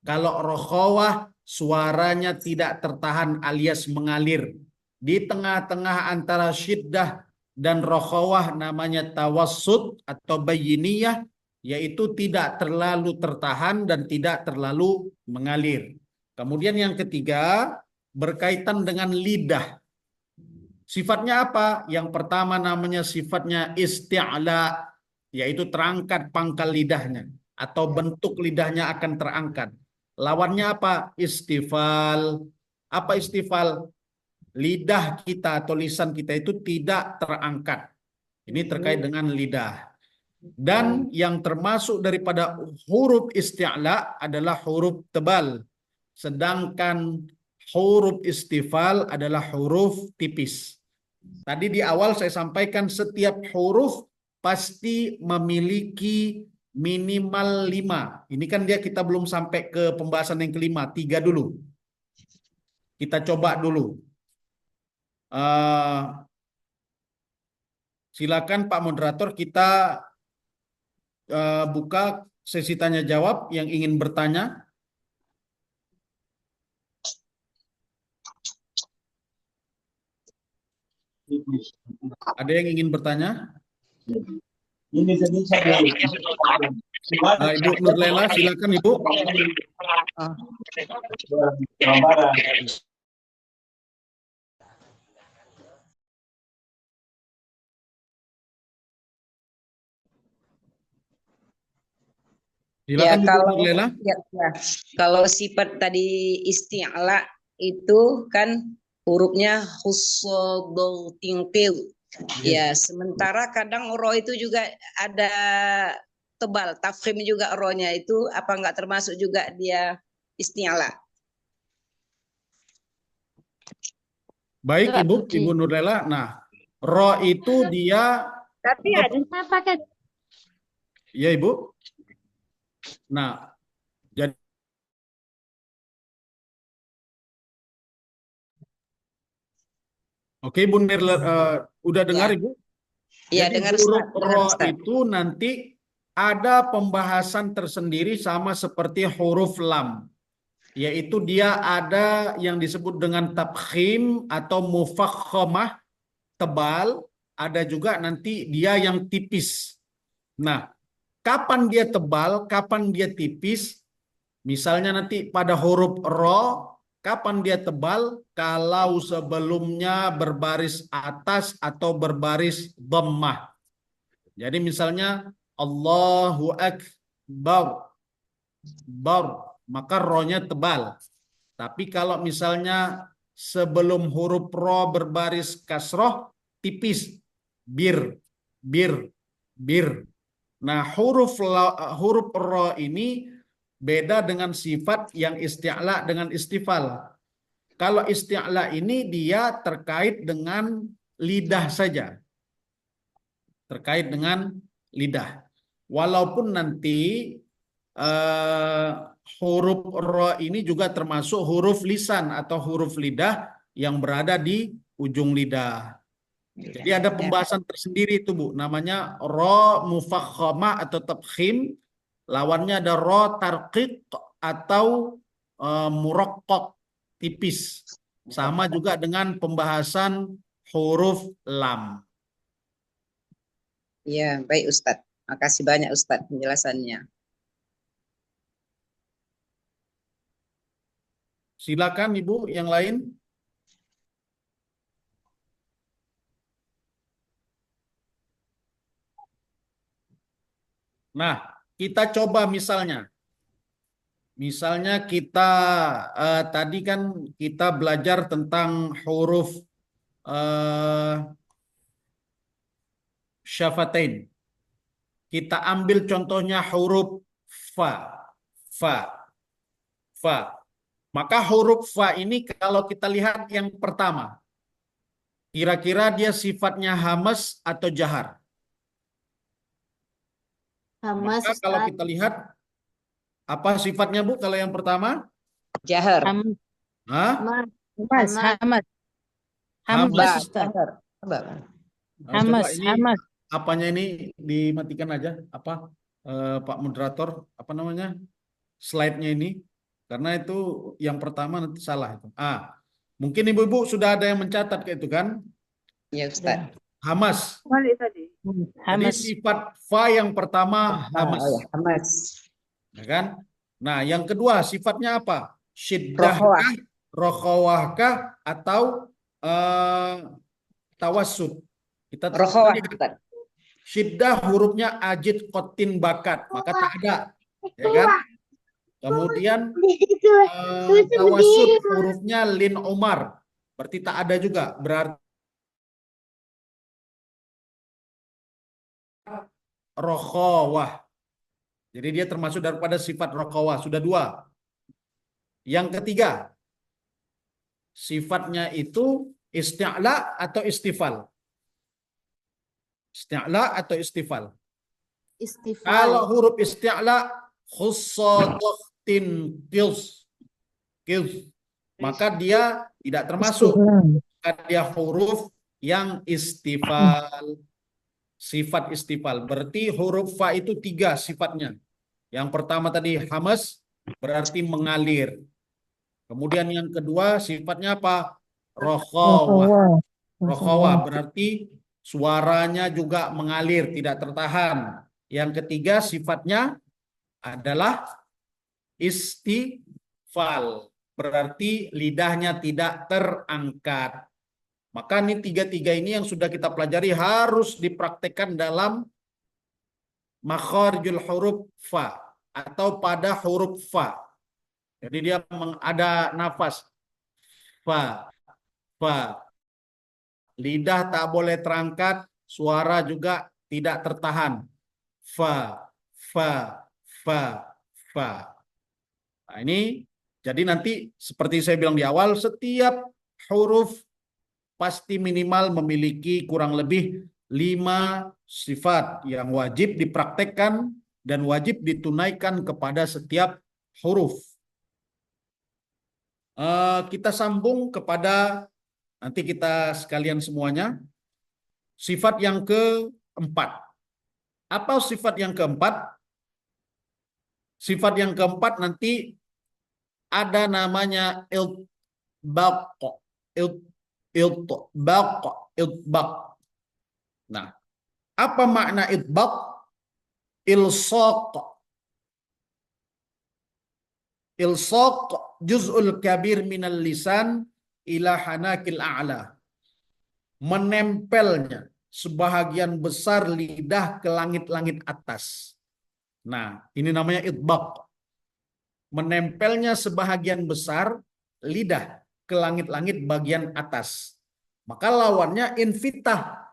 Kalau rokhawah, suaranya tidak tertahan alias mengalir. Di tengah-tengah antara syiddah dan rokhawah namanya tawassut atau bayyiniyah, yaitu tidak terlalu tertahan dan tidak terlalu mengalir. Kemudian yang ketiga, berkaitan dengan lidah. Sifatnya apa? Yang pertama namanya sifatnya isti'la, yaitu terangkat pangkal lidahnya atau bentuk lidahnya akan terangkat. Lawannya apa? Istifal. Apa istifal? Lidah kita atau lisan kita itu tidak terangkat. Ini terkait dengan lidah. Dan yang termasuk daripada huruf isti'la adalah huruf tebal. Sedangkan huruf istifal adalah huruf tipis. Tadi di awal saya sampaikan setiap huruf pasti memiliki minimal 5. Ini kan kita belum sampai ke pembahasan yang kelima, 3 dulu. Kita coba dulu. Silakan Pak Moderator, kita buka sesi tanya jawab yang ingin bertanya. Ada yang ingin bertanya? Ibu Nurlela, silakan Ibu. Silakan Ibu kalau Nurlela. ya, kalau sifat tadi isti'la itu kan hurufnya husodol tingkil. Ya, sementara kadang ro itu juga ada tebal, tafkhim juga ro-nya itu apa enggak termasuk juga dia isti'la? Baik Ibu Nurlela. Nah, ro itu dia Tapi ada saya pakai ya Ibu. Nah, jadi oke Ibu Nurlela, udah dengar Ya. Ibu? Iya, Jadi dengar huruf Ustaz, dengar ro Ustaz. itu nanti ada pembahasan tersendiri sama seperti huruf lam. Yaitu dia ada yang disebut dengan tabkhim atau mufakhamah, tebal, ada juga nanti dia yang tipis. Nah, kapan dia tebal, kapan dia tipis? Misalnya nanti pada huruf ro, kapan dia tebal? Kalau sebelumnya berbaris atas atau berbaris dhammah. Jadi misalnya Allahu Akbar, maka ro-nya tebal. Tapi kalau misalnya sebelum huruf ro berbaris kasroh, tipis. Bir. Nah, huruf ro ini beda dengan sifat yang isti'la dengan istifal. Kalau isti'la ini dia terkait dengan lidah saja. Terkait dengan lidah. Walaupun nanti huruf ro ini juga termasuk huruf lisan atau huruf lidah yang berada di ujung lidah. Jadi ada pembahasan tersendiri itu Bu, namanya ro mufakhamah atau tabkhim, lawannya ada ro tarqiq atau muraqqaq, tipis. Sama juga dengan pembahasan huruf lam. Iya, baik Ustaz. Makasih banyak Ustaz penjelasannya. Silakan Ibu yang lain. Nah, kita coba misalnya. Misalnya kita tadi kan kita belajar tentang huruf syafatain. Kita ambil contohnya huruf fa. Maka huruf fa ini kalau kita lihat yang pertama, kira-kira dia sifatnya hamas atau jahar? Hamas, Maka kalau Ustaz. kita lihat, apa sifatnya Bu kalau yang pertama? Jahar. Hah? Hamas, Hamas. Hamas, Ustaz. Hamas, Coba ini Hamas. apanya ini dimatikan aja, apa Pak moderator, apa namanya, slide-nya ini, karena itu yang pertama nanti salah itu. Mungkin ibu-ibu sudah ada yang mencatat kayak itu kan? Ya Ustaz. Hamas. Jadi Hamas. sifat fa yang pertama hamas, Hamas. ya kan? Nah, yang kedua sifatnya apa? Syiddahkah, rokhawahkah, atau tawassut? Kita Rokhawah, lihat. Ustaz. Syiddah hurufnya ajid kotin bakat, maka tak ada, ya kan? Kemudian tawassut hurufnya lin umar, berarti tak ada juga, berarti rokhawah. Jadi dia termasuk daripada sifat rokhawah. Sudah dua. Yang ketiga, sifatnya itu isti'la atau istifal. Isti'la atau istifal. Istifal. Kalau huruf isti'la khussadohtin kils, maka dia tidak termasuk. Dia huruf yang istifal. Sifat istifal. Berarti huruf fa itu tiga sifatnya. Yang pertama tadi hamas, berarti mengalir. Kemudian yang kedua sifatnya apa? Rokhawah. Rokhawah berarti suaranya juga mengalir, tidak tertahan. Yang ketiga sifatnya adalah istifal. Berarti lidahnya tidak terangkat. Maka ini tiga-tiga ini yang sudah kita pelajari harus dipraktekkan dalam makharijul huruf fa. atau pada huruf fa. Jadi dia ada nafas. Fa, fa. Lidah tak boleh terangkat, suara juga tidak tertahan. Fa, fa, fa, fa. Nah, ini jadi nanti seperti saya bilang di awal, setiap huruf pasti minimal memiliki kurang lebih 5 sifat yang wajib dipraktekkan dan wajib ditunaikan kepada setiap huruf. Kita sambung kepada nanti kita sekalian semuanya. Sifat yang keempat. Apa sifat yang keempat? Sifat yang keempat nanti ada namanya iltbaq. Iltbaq. Nah, apa makna iltbaq? Ilsaq. Ilsaq juz'ul kabir minal lisan ila hanakil a'la. Menempelnya sebahagian besar lidah ke langit-langit atas. Nah, ini namanya itbaq. Menempelnya sebahagian besar lidah ke langit-langit bagian atas. Maka lawannya infitah.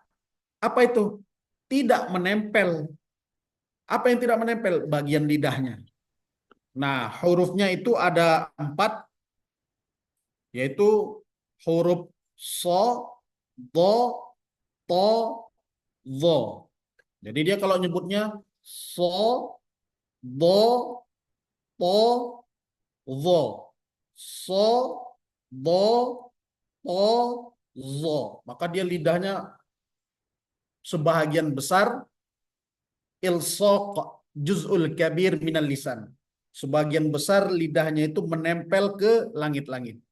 Apa itu? Tidak menempel. Apa yang tidak menempel? Bagian lidahnya. Nah, hurufnya itu ada 4, yaitu huruf so, do, to, zo. Jadi dia kalau nyebutnya so, do, to, zo. So, do, to, zo. Maka dia lidahnya sebahagian besar ilsaq juz'ul kabir minal lisan. Sebagian besar lidahnya itu menempel ke langit-langit.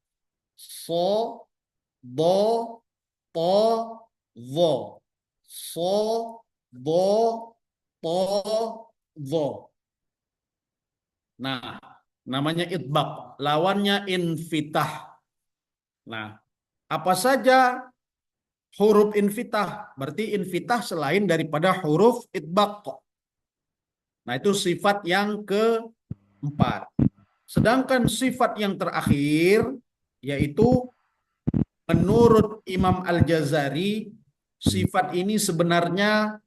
So, do, to, zo. So, do, to, zo. Nah, namanya itbaq. Lawannya infitah. Nah, apa saja huruf infitah? Berarti infitah selain daripada huruf itbaq. Nah, itu sifat yang keempat. Sedangkan sifat yang terakhir, yaitu menurut Imam Al-Jazari, sifat ini sebenarnya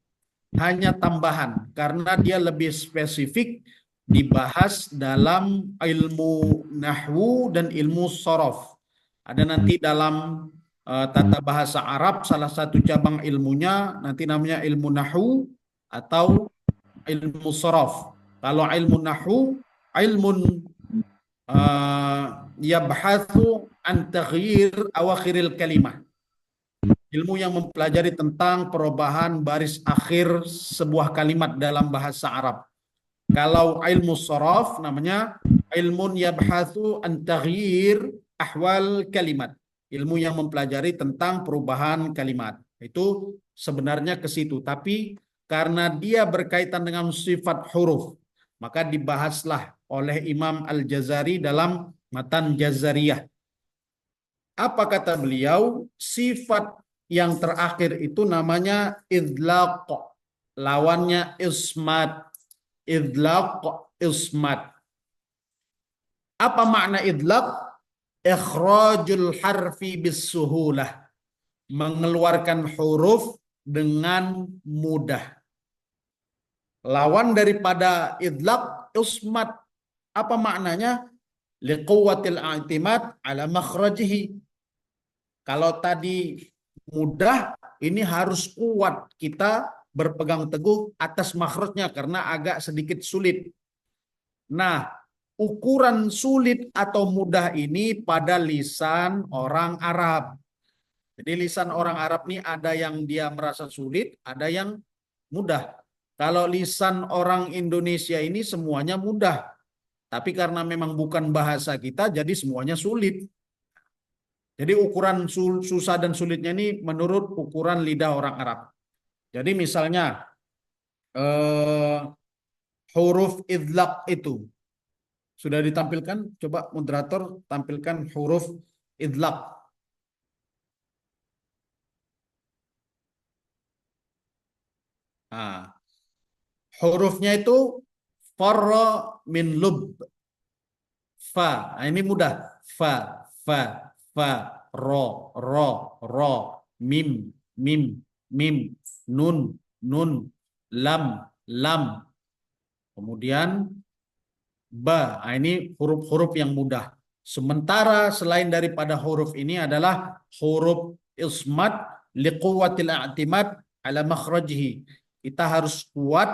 hanya tambahan karena dia lebih spesifik dibahas dalam ilmu nahwu dan ilmu sorof. Ada nanti dalam tata bahasa Arab salah satu cabang ilmunya nanti namanya ilmu nahwu atau ilmu sorof. Kalau ilmu nahwu, ilmun yabhathu an taghyir awakhiril kalimah. Ilmu yang mempelajari tentang perubahan baris akhir sebuah kalimat dalam bahasa Arab. Kalau ilmu sorof namanya ilmun yabhathu an taghyir ahwal kalimat. Ilmu yang mempelajari tentang perubahan kalimat. Itu sebenarnya ke situ. Tapi karena dia berkaitan dengan sifat huruf, maka dibahaslah oleh Imam Al-Jazari dalam Matan Jazariyah. Apa kata beliau? Sifat yang terakhir itu namanya idlaq. Lawannya ismat. Idlaq, ismat. Apa makna idlaq? Ikhrajul harfi bisuhulah. Mengeluarkan huruf dengan mudah. Lawan daripada idlaq, ismat. Apa maknanya? Liquwwatil i'timad ala makhrajihi. Kalau tadi mudah, ini harus kuat kita berpegang teguh atas makhrajnya karena agak sedikit sulit. Nah, ukuran sulit atau mudah ini pada lisan orang Arab. Jadi lisan orang Arab ini ada yang dia merasa sulit, ada yang mudah. Kalau lisan orang Indonesia ini semuanya mudah. Tapi karena memang bukan bahasa kita, jadi semuanya sulit. Jadi ukuran susah dan sulitnya ini menurut ukuran lidah orang Arab. Jadi misalnya huruf idlaq itu sudah ditampilkan. Coba moderator tampilkan huruf idlaq. Nah, hurufnya itu Farra min lub. Fa. Nah, ini mudah. Fa, ro, mim, nun, lam. Kemudian ba. Nah, ini huruf-huruf yang mudah. Sementara selain daripada huruf ini adalah huruf ismat liquwatil i'timad ala makhrajihi. Kita harus kuat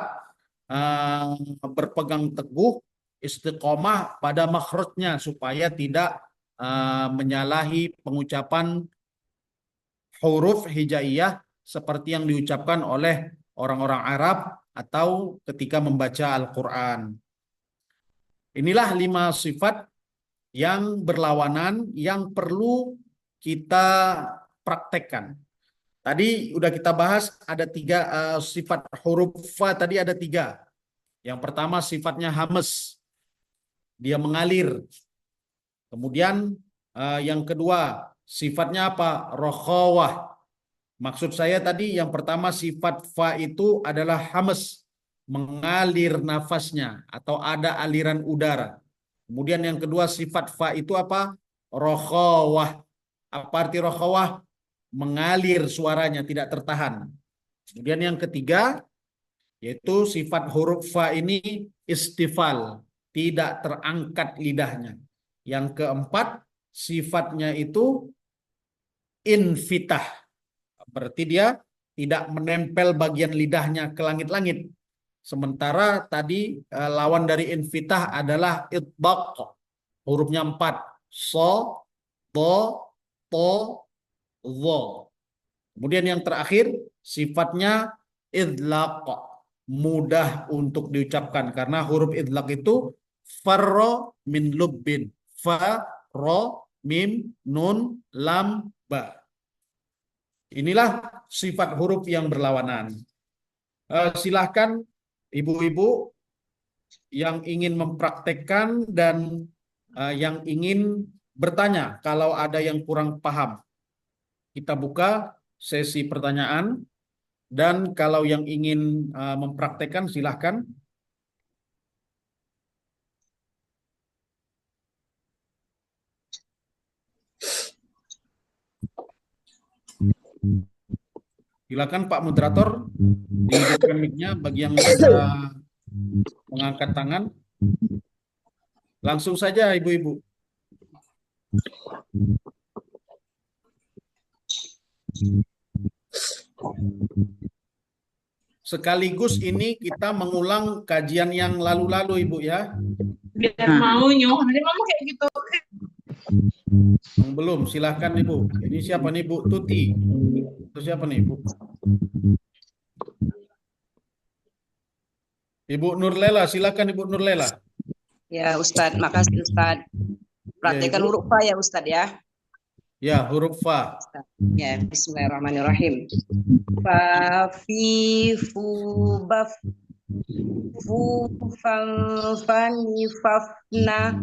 berpegang teguh istiqomah pada makhrajnya supaya tidak menyalahi pengucapan huruf hijaiyah seperti yang diucapkan oleh orang-orang Arab atau ketika membaca Al-Quran. Inilah 5 sifat yang berlawanan yang perlu kita praktekkan. Tadi udah kita bahas ada 3 sifat huruf fa, tadi ada 3. Yang pertama sifatnya hamas, dia mengalir. Kemudian yang kedua sifatnya apa? Rokhawah. Maksud saya tadi yang pertama sifat fa itu adalah hamas, mengalir nafasnya atau ada aliran udara. Kemudian yang kedua sifat fa itu apa? Rokhawah. Apa arti rokhawah? Mengalir suaranya, tidak tertahan. Kemudian yang ketiga yaitu sifat huruf fa ini istifal, tidak terangkat lidahnya. Yang keempat sifatnya itu infitah, berarti dia tidak menempel bagian lidahnya ke langit-langit. Sementara tadi lawan dari infitah adalah itbaq, hurufnya 4, so, to, dho. Kemudian yang terakhir sifatnya idlaq, mudah untuk diucapkan karena huruf idlaq itu farra min lubbin, fa, ro, mim, nun, lam, ba. Inilah sifat huruf yang berlawanan. Silahkan ibu-ibu yang ingin mempraktekkan dan yang ingin bertanya kalau ada yang kurang paham. Kita buka sesi pertanyaan dan kalau yang ingin mempraktekkan silahkan. Silakan Pak Moderator, dihidupkan mic-nya bagi yang bisa mengangkat tangan. Langsung saja ibu-ibu. Sekaligus ini kita mengulang kajian yang lalu-lalu Ibu ya. Biar mau nyuh, nanti mama kayak gitu. Belum, silahkan Ibu. Ini siapa nih Bu? Tuti. Itu siapa nih Ibu? Ibu Nurlela, silahkan Ibu Nurlela. Ya Ustadz, makasih Ustadz. Praktekkan Ibu. huruf fa ya Ustadz ya. Ya, huruf fa. Ya, bismillahirrahmanirrahim. Fa, fi, fu, baf, fu, fan, fani, fafna,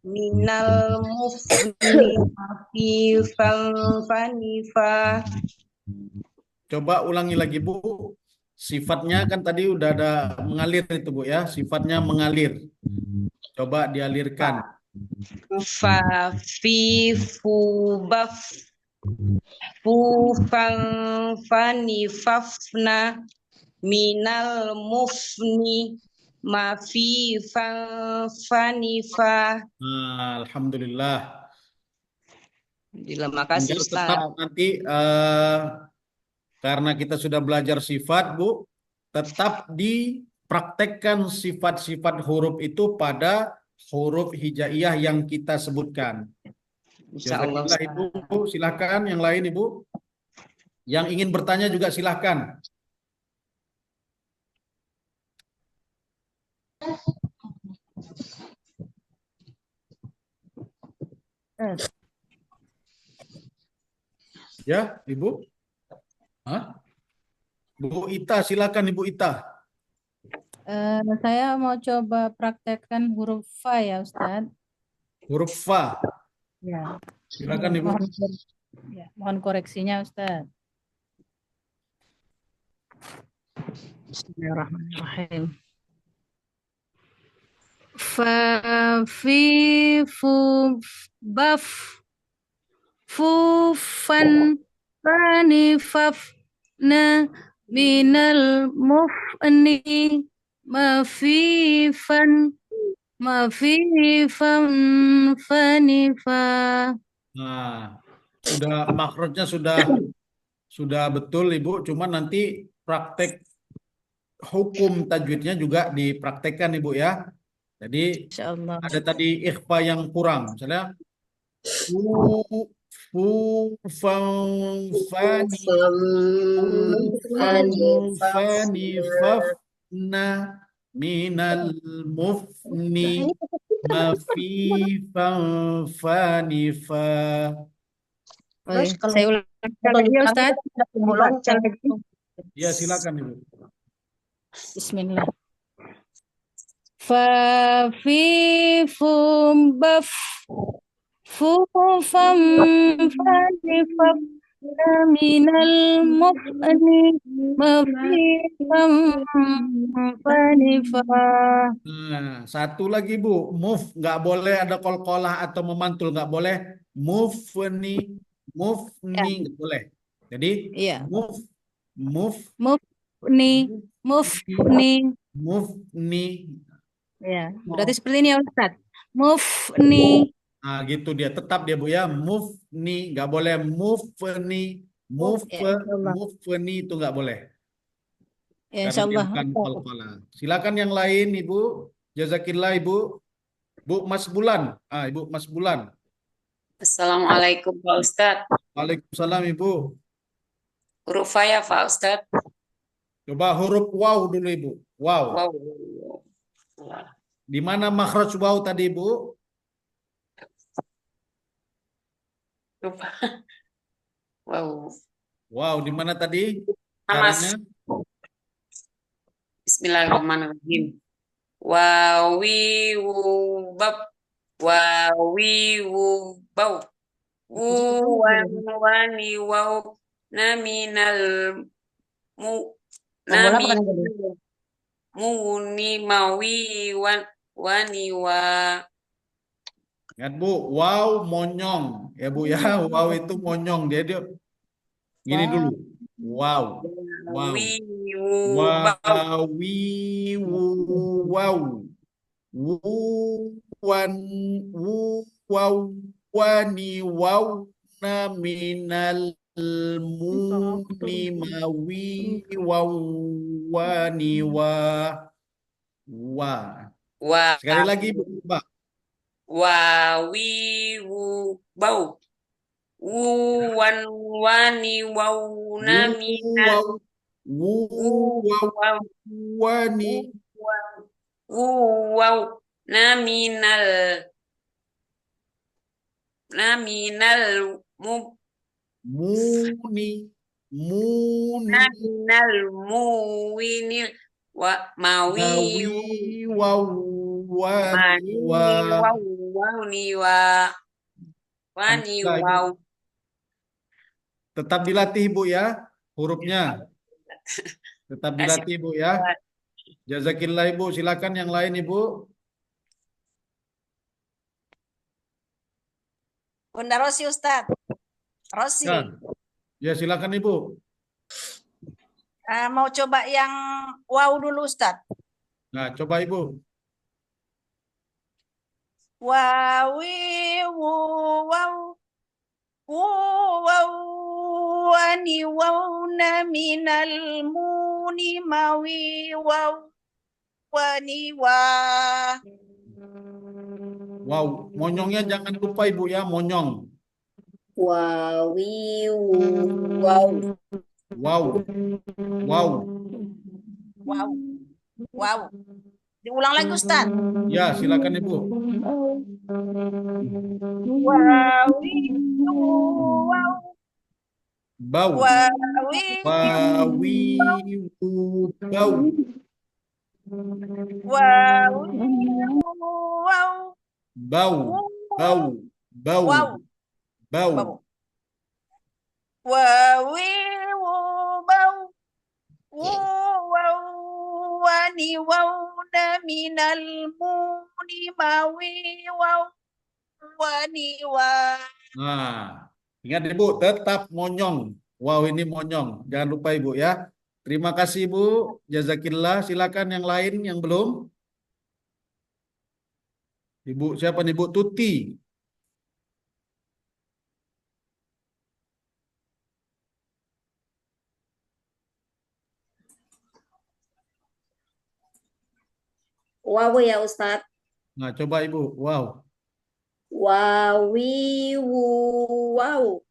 minal, mufni, fi, fan, fani, fa. Coba ulangi lagi Bu. Sifatnya kan tadi udah ada mengalir itu Bu ya. Sifatnya mengalir. Coba dialirkan. Fa, fi, fu, baf, fu, fan, fani, fafna, minal, mufni, ma, fi, fan, fani, fa. Alhamdulillah. Terima kasih Tinggal tetap Ustaz. nanti karena kita sudah belajar sifat Bu, tetap dipraktekkan sifat-sifat huruf itu pada huruf hijaiyah yang kita sebutkan. Insyaallah Jazakallah, Ibu, silakan yang lain Ibu. Yang ingin bertanya juga silakan. Ya, Ibu. Hah? Bu Ita, silakan Ibu Ita. Saya mau coba praktekkan huruf fa ya Ustadz. Huruf fa. Ya. Silakan Ibu. Mohon koreksinya Ustadz. Bismillahirrahmanirrahim. Fi fu baf fu fan fani faf na minal mufni ma fi fan fani fa. Nah, sudah makhrajnya sudah betul Ibu, cuman nanti praktek hukum tajwidnya juga dipraktekkan Ibu ya. Jadi Insyaallah. ada tadi ikhfa yang kurang. Misalnya fu fu fam fani fani fafna minal mufni ma fi fam fani fa. Terus Oke, kalau saya ulang lagi ya Ustaz. lonceng. Ya silakan Ibu. Bismillah. Fa fi fum baf fu fam fani faf minal mufni ma fi fam fani fa. Nah, satu lagi Bu, move nggak boleh ada kol-kolah atau memantul, nggak boleh move nggak boleh. Jadi Iya. move Mufni ya. Berarti seperti ini ya Ustaz. Mufni. Nah, gitu dia tetap dia Bu ya, move nggak boleh Ya, insyaallah. itu nggak boleh. Ya, Karena dia insyaallah. bukan kol-kolah. Silakan yang lain Ibu, jazakillah Ibu. Bu Mas Bulan, Ibu Mas Bulan. Assalamualaikum Pak Ustadz. Waalaikumsalam Ibu. Huruf fa ya Pak Ustadz. Coba huruf waw dulu Ibu. Waw. Wow. Di mana makhraj waw tadi Ibu? Lupa. Wow. Wow, di mana tadi? Amas. Caranya? Bismillahirrahmanirrahim. Wawi wu bab. Wawi wu bau. Wu wan wani wau. Naminal mu. Naminal muni mawi wan wani wa. Ingat Bu, waw monyong. Ya Bu ya, waw itu monyong. Dia gini dulu. Wow. Wow. Wawi wu waw. Wu wan wu waw wani waw na minal muni mawi waw wani wa. Sekali lagi Bu, Mbak. Wawi wu bau. Wu wan wani wau naminal wani wow naminal muni naminal muwinil wa mawi wani wow. Tetap dilatih Bu ya hurufnya. Tetap dilatih Bu ya. Jazakillah Ibu. Silakan yang lain Ibu. Bunda Rosi Ustadz. Rosi. Ya silakan Ibu. Mau coba yang wow dulu Ustadz. Nah, coba Ibu. Wawi wow. Wow wani wow naminal muni mawi wow wani wa. Wow, monyongnya jangan lupa Ibu ya, monyong. Wawi wow. Diulang lagi Ustaz. Ya, silakan Ibu. Wawi wow. Bau. Wawi bau. Wawi wow. Bau. Wawi bau. Wow wani wow naminal ni mawi waw wani wa. Nah, ingat Ibu, tetap monyong. Wow, ini monyong. Jangan lupa Ibu ya. Terima kasih Ibu. Jazakillah. Silakan yang lain yang belum. Ibu siapa nih? Ibu Tuti. Waw ya Ustadz. Nah, coba Ibu. Wow. Wawi wu wow.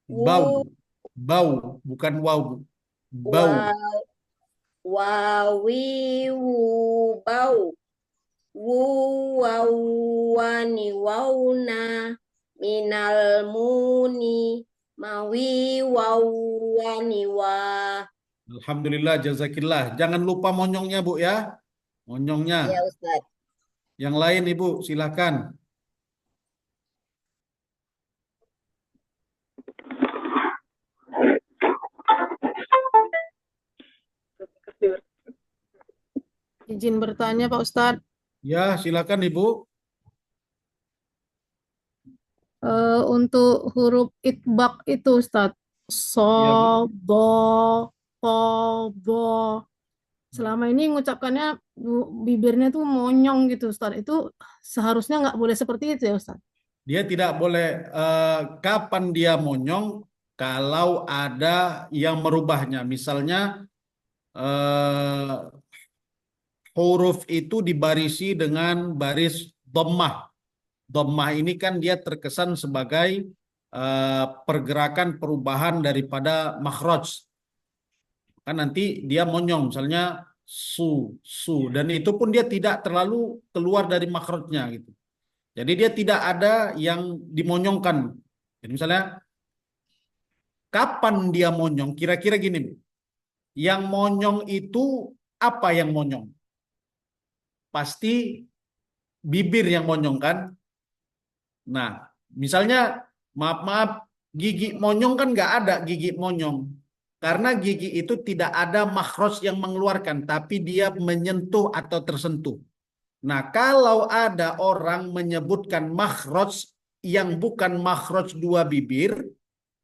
Bau. Wu Bau. Bukan wow. Bu. Bau. wawi wu bau. Wu wow wani wauna minal muni mawi wow wani wa. Alhamdulillah, jazakillah. Jangan lupa monyongnya Bu ya. Monyongnya. Ya Ustadz. Yang lain Ibu, silakan. Izin bertanya Pak Ustadz. Ya, silakan Ibu. Untuk huruf itbaq itu Ustadz. So, Ya, Bu. do, ko, bo. Selama ini ngucapkannya bibirnya tuh monyong gitu Ustadz. Itu seharusnya nggak boleh seperti itu ya Ustadz. Dia tidak boleh kapan dia monyong kalau ada yang merubahnya. Misalnya huruf itu dibarisi dengan baris dhammah. Dhammah ini kan dia terkesan sebagai pergerakan perubahan daripada makhraj. Kan nanti dia monyong, misalnya su, dan itu pun dia tidak terlalu keluar dari makhrajnya gitu. Jadi dia tidak ada yang dimonyongkan. Jadi misalnya kapan dia monyong? Kira-kira gini, Bu. Yang monyong itu apa yang monyong? Pasti bibir yang monyong kan? Nah, misalnya maaf, gigi monyong kan nggak ada gigi monyong. Karena gigi itu tidak ada makhraj yang mengeluarkan, tapi dia menyentuh atau tersentuh. Nah, kalau ada orang menyebutkan makhraj yang bukan makhraj dua bibir,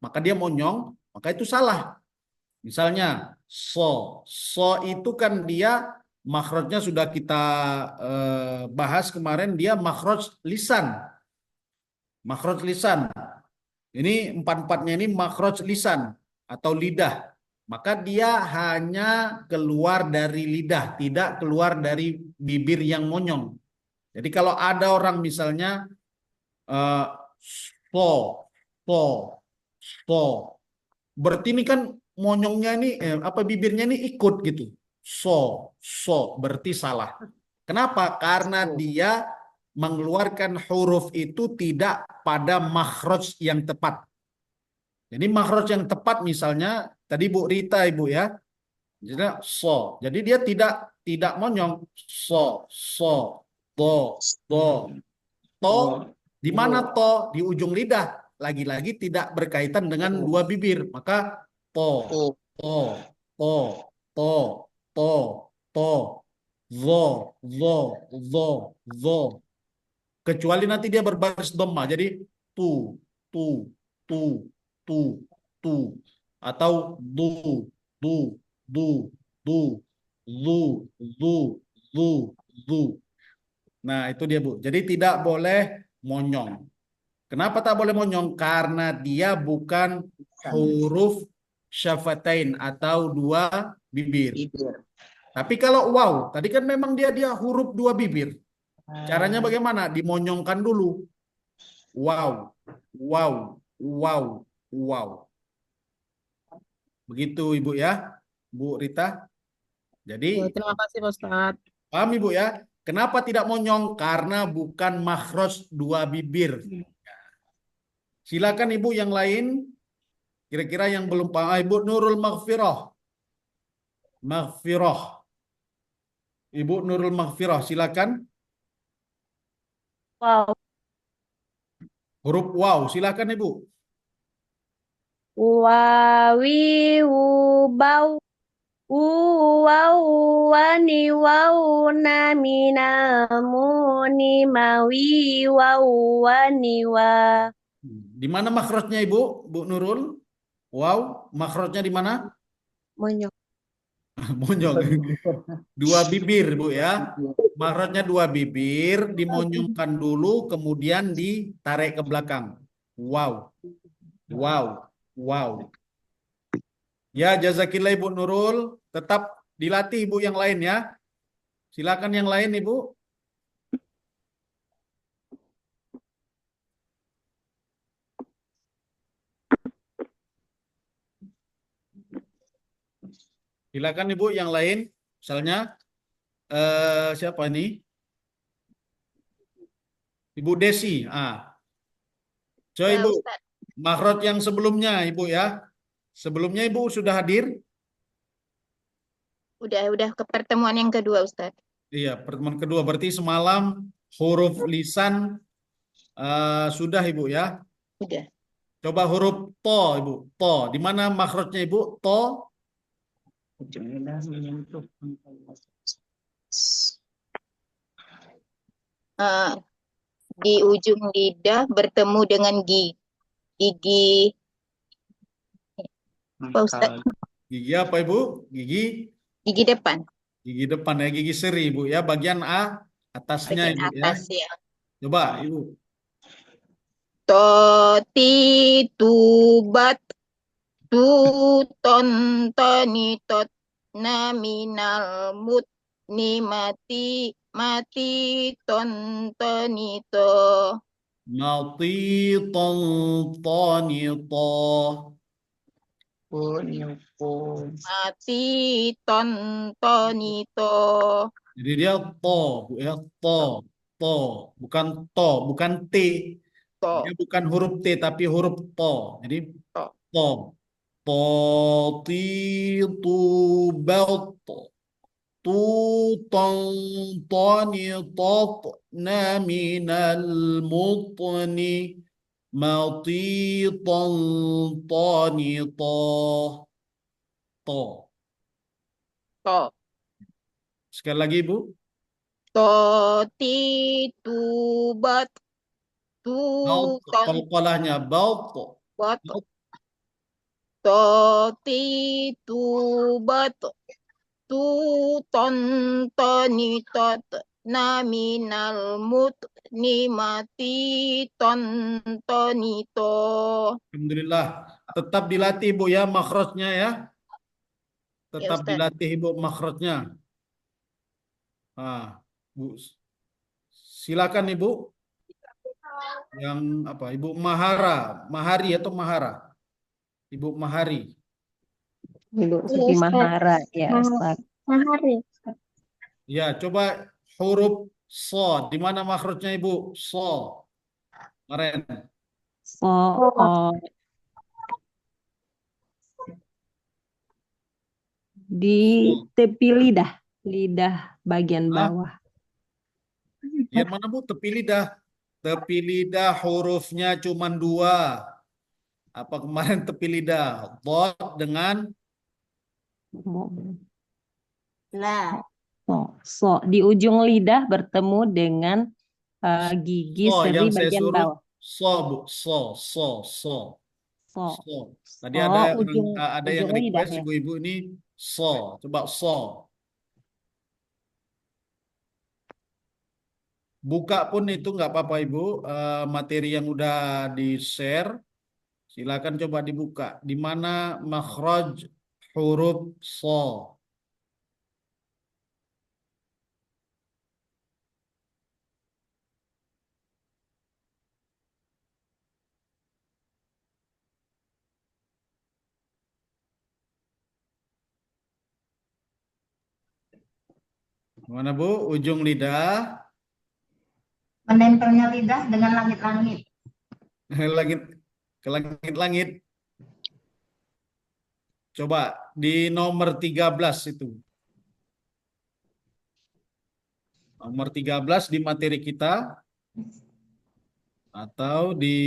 maka dia monyong, maka itu salah. Misalnya, so itu kan dia makhrajnya sudah kita bahas kemarin, dia makhraj lisan. Makhraj lisan. Ini empat-empatnya ini makhraj lisan atau lidah. Maka dia hanya keluar dari lidah, tidak keluar dari bibir yang monyong. Jadi kalau ada orang misalnya so, berarti ini kan monyongnya ini bibirnya ini ikut gitu. So, berarti salah. Kenapa? Karena dia mengeluarkan huruf itu tidak pada makhraj yang tepat. Jadi makhraj yang tepat misalnya tadi Bu Rita Ibu ya. Jadi so. Jadi dia tidak monyong. So, to. Di mana to? Di ujung lidah. Lagi-lagi tidak berkaitan dengan dua bibir. Maka to. Zo. Kecuali nanti dia berbaris dhamma. Jadi tu. Atau du. Nah, itu dia Bu. Jadi tidak boleh monyong. Kenapa tak boleh monyong? Karena dia bukan huruf syafatain atau dua bibir. Tapi kalau wow, tadi kan memang dia huruf dua bibir. Caranya bagaimana? Dimonyongkan dulu. Wow. Begitu Ibu ya, Bu Rita. Jadi Terima kasih Pak Ustadz. paham Ibu ya? Kenapa tidak monyong? Karena bukan makhraj dua bibir. Silakan Ibu yang lain. Kira-kira yang belum paham. Ibu Nurul Maghfirah. Ibu Nurul Maghfirah, silakan. Wow. Huruf wow, silakan Ibu. Wawi wu bau. Wu wau wani wau na minal muni mawi wau wani wa. Di mana makhrajnya Ibu? Bu Nurul? Wow, makhrajnya di mana? Monyok. Monyong. Dua bibir, Bu ya. Makhrajnya dua bibir, dimonyongkan dulu, kemudian ditarik ke belakang. Wow. Wow. Wow. Ya, jazakillah Ibu Nurul. Tetap dilatih Ibu yang lain ya. Silakan yang lain Ibu. Silakan Ibu yang lain. Misalnya siapa ini? Ibu Desi. Coba Ya, Ibu, Ustaz. makhraj yang sebelumnya Ibu ya. Sebelumnya Ibu sudah hadir? Udah ke pertemuan yang kedua, Ustaz. Iya, pertemuan kedua. Berarti semalam huruf lisan sudah Ibu ya. Udah. Coba huruf to Ibu. To. Di mana makhrajnya Ibu? To. Di ujung lidah bertemu dengan gigi apa, Ustaz? Gigi apa Ibu? Gigi depan. Gigi depan ya, gigi seri Ibu ya. Bagian A atasnya Bagian Ibu ya. atas ya. Coba Ibu. Toti tubat tu tontoni tot naminal mut ni mati tontoni to Mati tani to. mati tontoni to. Jadi dia to Bu ya. To. Bukan to, bukan T. To. Dia bukan huruf T tapi huruf to. Jadi To. to. To ti tu bel to. Tu ton tani tot na minal mutni mati ton tani to. To. To. Sekali lagi Bu. Toti tubat tu Qalqalahnya balt. bat toti tubat tu tontoni tot naminal mut ni mati tontoni to. Alhamdulillah. Tetap dilatih Bu ya makhrajnya ya. Tetap Ustaz. dilatih Ibu makhrajnya. Bu. Silakan Ibu. Yang apa? Ibu Mahari atau Mahara? Ibu Mahari. Ibu Siti Mahara ya Ustaz. Mahari. Ya, coba huruf so. Di mana makhrajnya Ibu? So. Kemarin. So. Di tepi lidah bagian bawah. Yang mana Bu? Tepi lidah. Tepi lidah hurufnya cuma 2. Apa kemarin tepi lidah? Dot dengan Lah. So. Di ujung lidah bertemu dengan gigi seri yang saya bagian suruh bawah. so Bu. So. Tadi So, ada yang ujung lidah request ya. ibu-ibu ini so. Coba so. Buka pun itu nggak apa-apa Ibu. Materi yang udah di-share. Silakan coba dibuka. Di mana makhraj huruf so. Mana Bu? Ujung lidah. Menempelnya lidah dengan langit-langit. Ke langit-langit. Coba di nomor 13 itu. Nomor 13 di materi kita. Atau di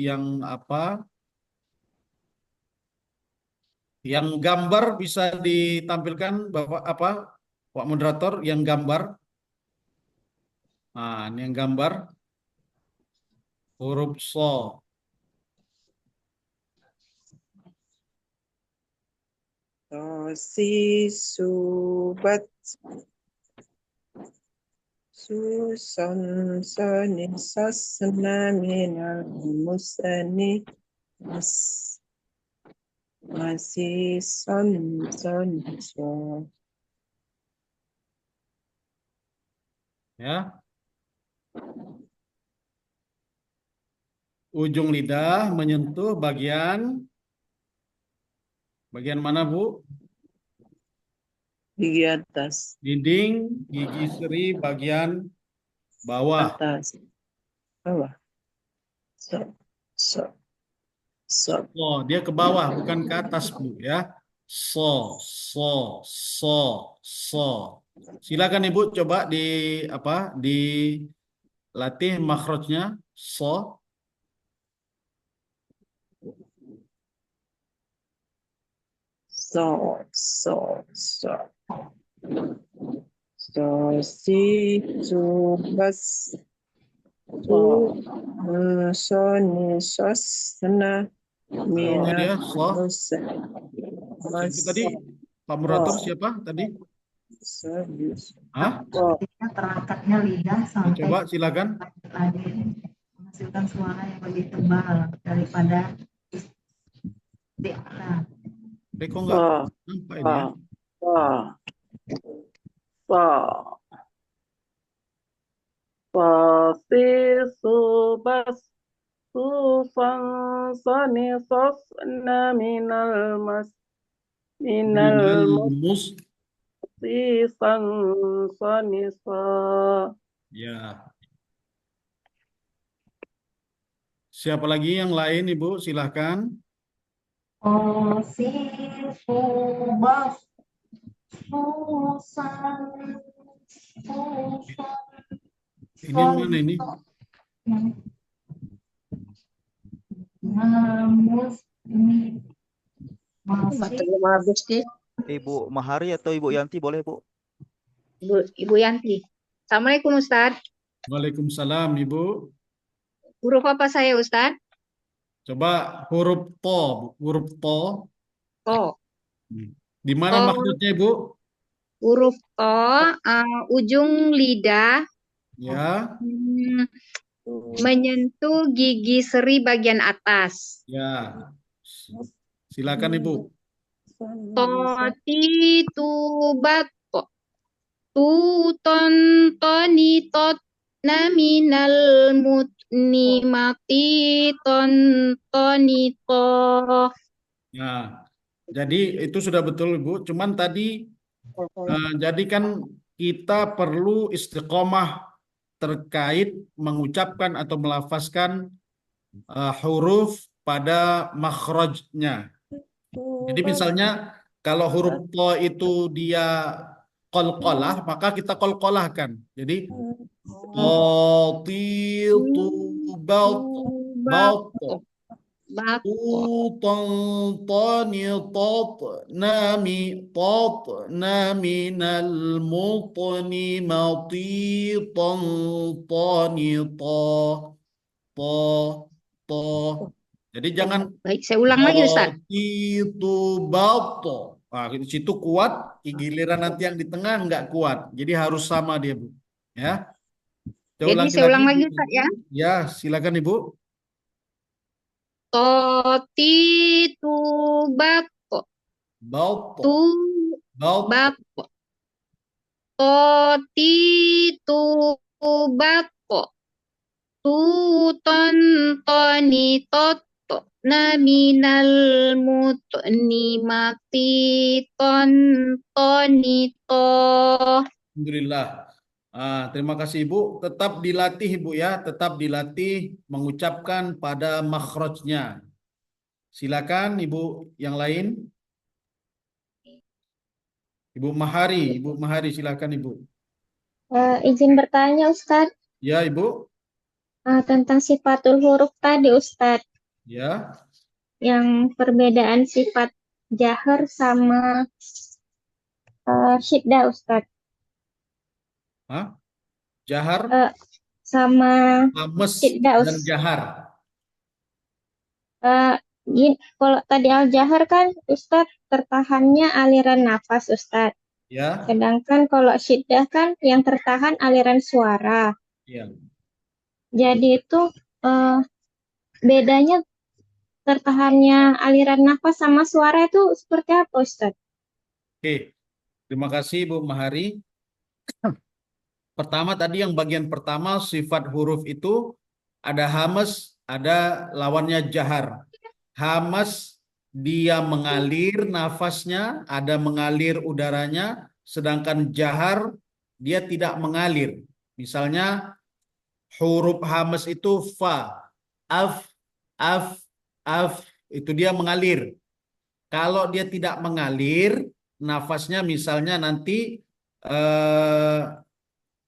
yang apa? Yang gambar bisa ditampilkan Bapak apa? Pak moderator yang gambar. Nah, ini yang gambar huruf so. Si subat suson soni sosna minal musani masih son so. Ya. Ujung lidah menyentuh bagian mana, Bu? Gigi atas, Dinding gigi seri bagian bawah. atas, bawah. So. Oh, dia ke bawah bukan ke atas, Bu ya. So. Silakan Ibu coba dilatih makhrajnya. So. Si subas soni sosna Dia minal so. Siapa tadi? Pak moderator siapa tadi? Hah? Terangkatnya lidah sampai Coba silakan. lagi menghasilkan suara yang lebih tebal daripada isti'la. Kok nggak nampak ini ya? Si subas susan sani sosna minal mus. sisan sani sa. Ya. Siapa lagi yang lain, Ibu? Silahkan. Si subas susan Ini mana ini? Ibu Mahari atau Ibu Yanti boleh, Bu? Ibu Yanti. Assalamualaikum Ustadz. Waalaikumsalam, Ibu. Huruf apa saya Ustadz? Coba huruf to, Bu. Huruf to. To. Di mana To. maksudnya, Ibu? Huruf to, ujung lidah Ya. menyentuh gigi seri bagian atas. Ya. Silakan, Ibu. Toti tubat tu ton toni tot naminal mutni mati ton toni to. Nah, jadi itu sudah betul, Ibu. Cuman tadi jadi kan kita perlu istiqomah terkait mengucapkan atau melafazkan huruf pada makhrajnya. Jadi misalnya kalau huruf to itu dia qalqalah, maka kita qalqalahkan. Jadi tu balt minal mutni matitan to. Jadi jangan. Baik, saya ulang lagi Ustaz. Itu bato. Nah, di situ kuat, giliran nanti yang di tengah nggak kuat. Jadi harus sama dia, Bu. Ya. Jadi saya ulang lagi Ustaz ya. Ya, silakan Ibu. Toti tu bato. Bato. Bato. Toti tu bato. Tu ton toni tot. Naminal mutni mati ton toni to. Alhamdulillah. Terima kasih Ibu. Tetap dilatih Ibu ya, tetap dilatih mengucapkan pada makhrajnya. Silakan Ibu yang lain. Ibu Mahari silakan Ibu. Izin bertanya Ustadz. Ya Ibu. Tentang sifatul huruf tadi Ustadz. Ya. Yang perbedaan sifat jahar sama syiddah Ustadz. Hah? Jahar, Sama hames, syiddah dan jahar. Kalau tadi al-jahar kan Ustadz tertahannya aliran nafas Ustadz. Ya, Sedangkan kalau syiddah kan yang tertahan aliran suara. ya. Jadi itu bedanya tertahannya aliran nafas sama suara itu seperti apa Ustadz? Oke, terima kasih Bu Mahari. Pertama tadi yang bagian pertama sifat huruf itu ada hamas, ada lawannya jahar. Hamas dia mengalir nafasnya, ada mengalir udaranya, sedangkan jahar dia tidak mengalir. Misalnya huruf hamas itu fa, af, af, itu dia mengalir. Kalau dia tidak mengalir, nafasnya misalnya nanti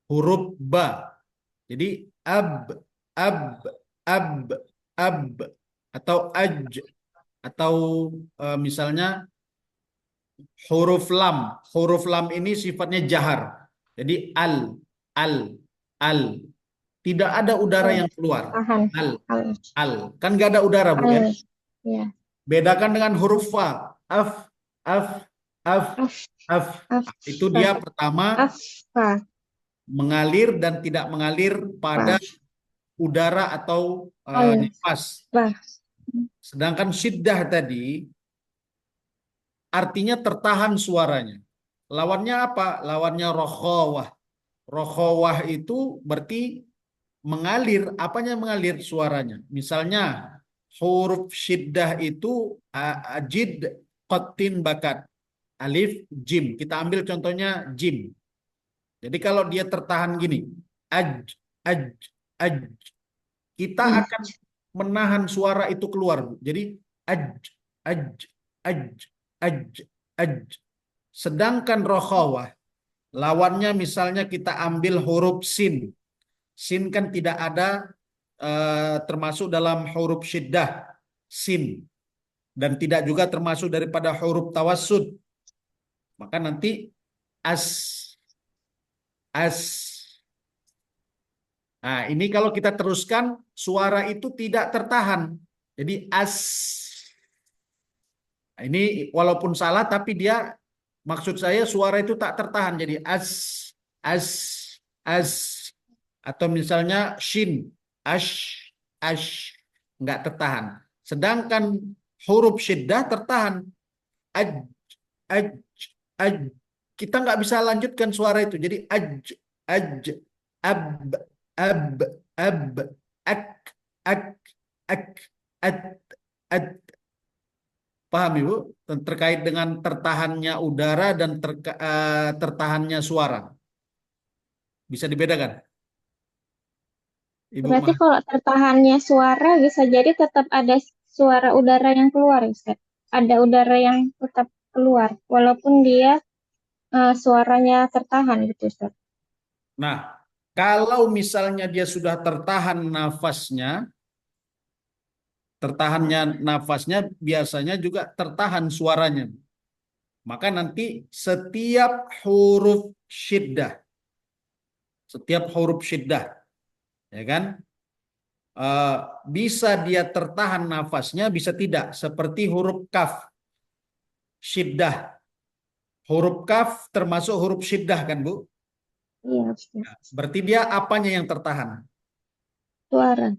huruf ba. Jadi ab, ab, atau aj, atau misalnya huruf lam. Huruf lam ini sifatnya jahar. Jadi al. Tidak ada udara yang keluar. Al. Kan gak ada udara, Bu ya? Ya. Bedakan dengan huruf fa. Af. Itu dia pertama mengalir dan tidak mengalir pada udara atau nafas. Sedangkan syiddah tadi artinya tertahan suaranya. Lawannya apa? Lawannya rokhawah. Rokhawah itu berarti mengalir. Apanya mengalir? Suaranya. Misalnya huruf syiddah itu jid, qatin, bakat. Alif, jim. Kita ambil contohnya jim. Jadi kalau dia tertahan gini, aj, kita akan menahan suara itu keluar. Jadi aj. Sedangkan rokhawah, lawannya misalnya kita ambil huruf sin. Sin kan tidak ada termasuk dalam huruf syiddah, sin. Dan tidak juga termasuk daripada huruf tawassud. Maka nanti as. Nah, ini kalau kita teruskan, suara itu tidak tertahan. Jadi as. Nah, ini walaupun salah, tapi dia, maksud saya suara itu tak tertahan. Jadi as. Atau misalnya shin, ash, nggak tertahan. Sedangkan huruf syiddah tertahan. Aj. Kita nggak bisa lanjutkan suara itu. Jadi aj, ab, ak, ad. Paham Ibu? Terkait dengan tertahannya udara dan tertahannya suara. Bisa dibedakan? Ibu Berarti kalau tertahannya suara bisa jadi tetap ada suara udara yang keluar, Ustaz. Ada udara yang tetap keluar, walaupun dia suaranya tertahan gitu, Ustaz. Nah, kalau misalnya dia sudah tertahannya biasanya juga tertahan suaranya. Maka nanti setiap huruf syiddah, ya kan, bisa dia tertahan nafasnya, bisa tidak. Seperti huruf kaf, syiddah. Huruf kaf termasuk huruf syiddah kan Bu? Iya, Ustaz. Berarti dia apanya yang tertahan? Suara.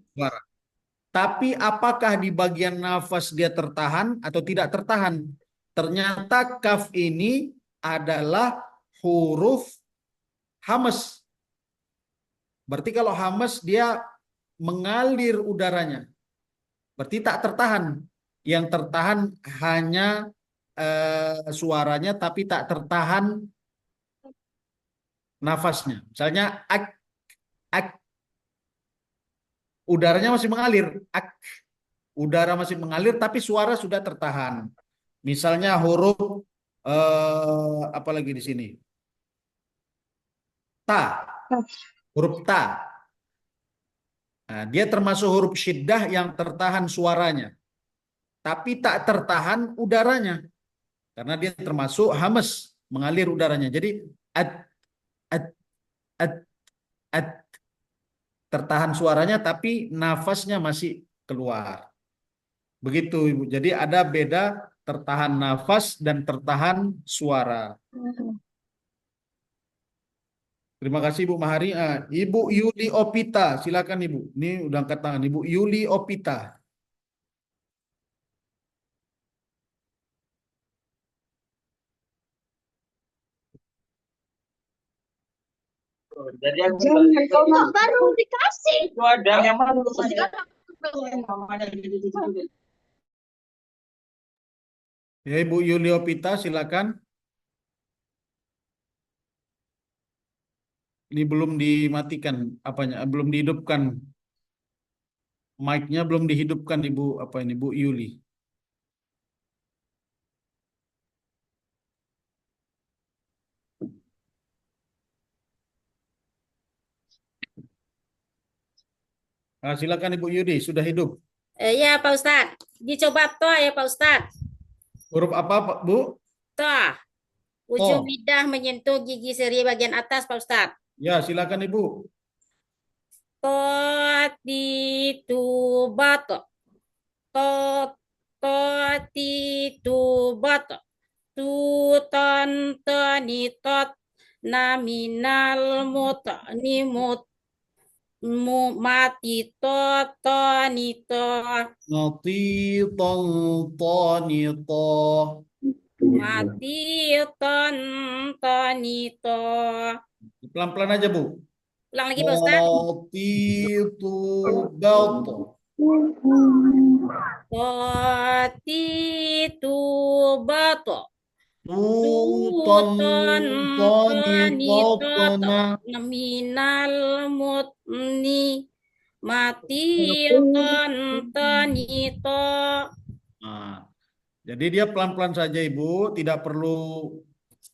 Tapi apakah di bagian nafas dia tertahan atau tidak tertahan? Ternyata kaf ini adalah huruf hamas. Berarti kalau hamas dia mengalir udaranya. Berarti tak tertahan. Yang tertahan hanya suaranya, tapi tak tertahan nafasnya. Misalnya ak. Udaranya masih mengalir. Udara masih mengalir tapi suara sudah tertahan. Misalnya huruf apa lagi di sini? Ta. Huruf ta. Nah, dia termasuk huruf syiddah yang tertahan suaranya. Tapi tak tertahan udaranya. Karena dia termasuk hamas, mengalir udaranya. Jadi ad, ad, ad, tertahan suaranya tapi nafasnya masih keluar. Begitu Ibu. Jadi ada beda tertahan nafas dan tertahan suara. Terima kasih Ibu Mahari. Ibu Yuli Opita, silakan Ibu. Ini udah angkat tangan. Ibu Yuli Opita. Jadi aku Jangan kok baru dikasih. itu ada yang mana dulu Ya Ibu Yuli Opita, silakan. Ini belum dimatikan apanya, belum dihidupkan. Mic-nya belum dihidupkan Ibu apa ini Bu Yuli. Silakan Ibu Yudi, sudah hidup. Ya Pak Ustadz, dicoba toh ya Pak Ustadz. Huruf apa Pak Bu? Toh, ujung Oh. lidah menyentuh gigi seri bagian atas Pak Ustadz. Ya, silakan Ibu. Totitu bato. Totitu bato. Tuton tonitot naminal mut mati tonito Nati tonito. mati tonito. Pelan-pelan aja Bu. Ulang lagi Pak Ustadz. Totitu bato. Totitu bato. Tuton tonito Naminal mutni mati tonito. Nah, jadi dia pelan-pelan saja Ibu, tidak perlu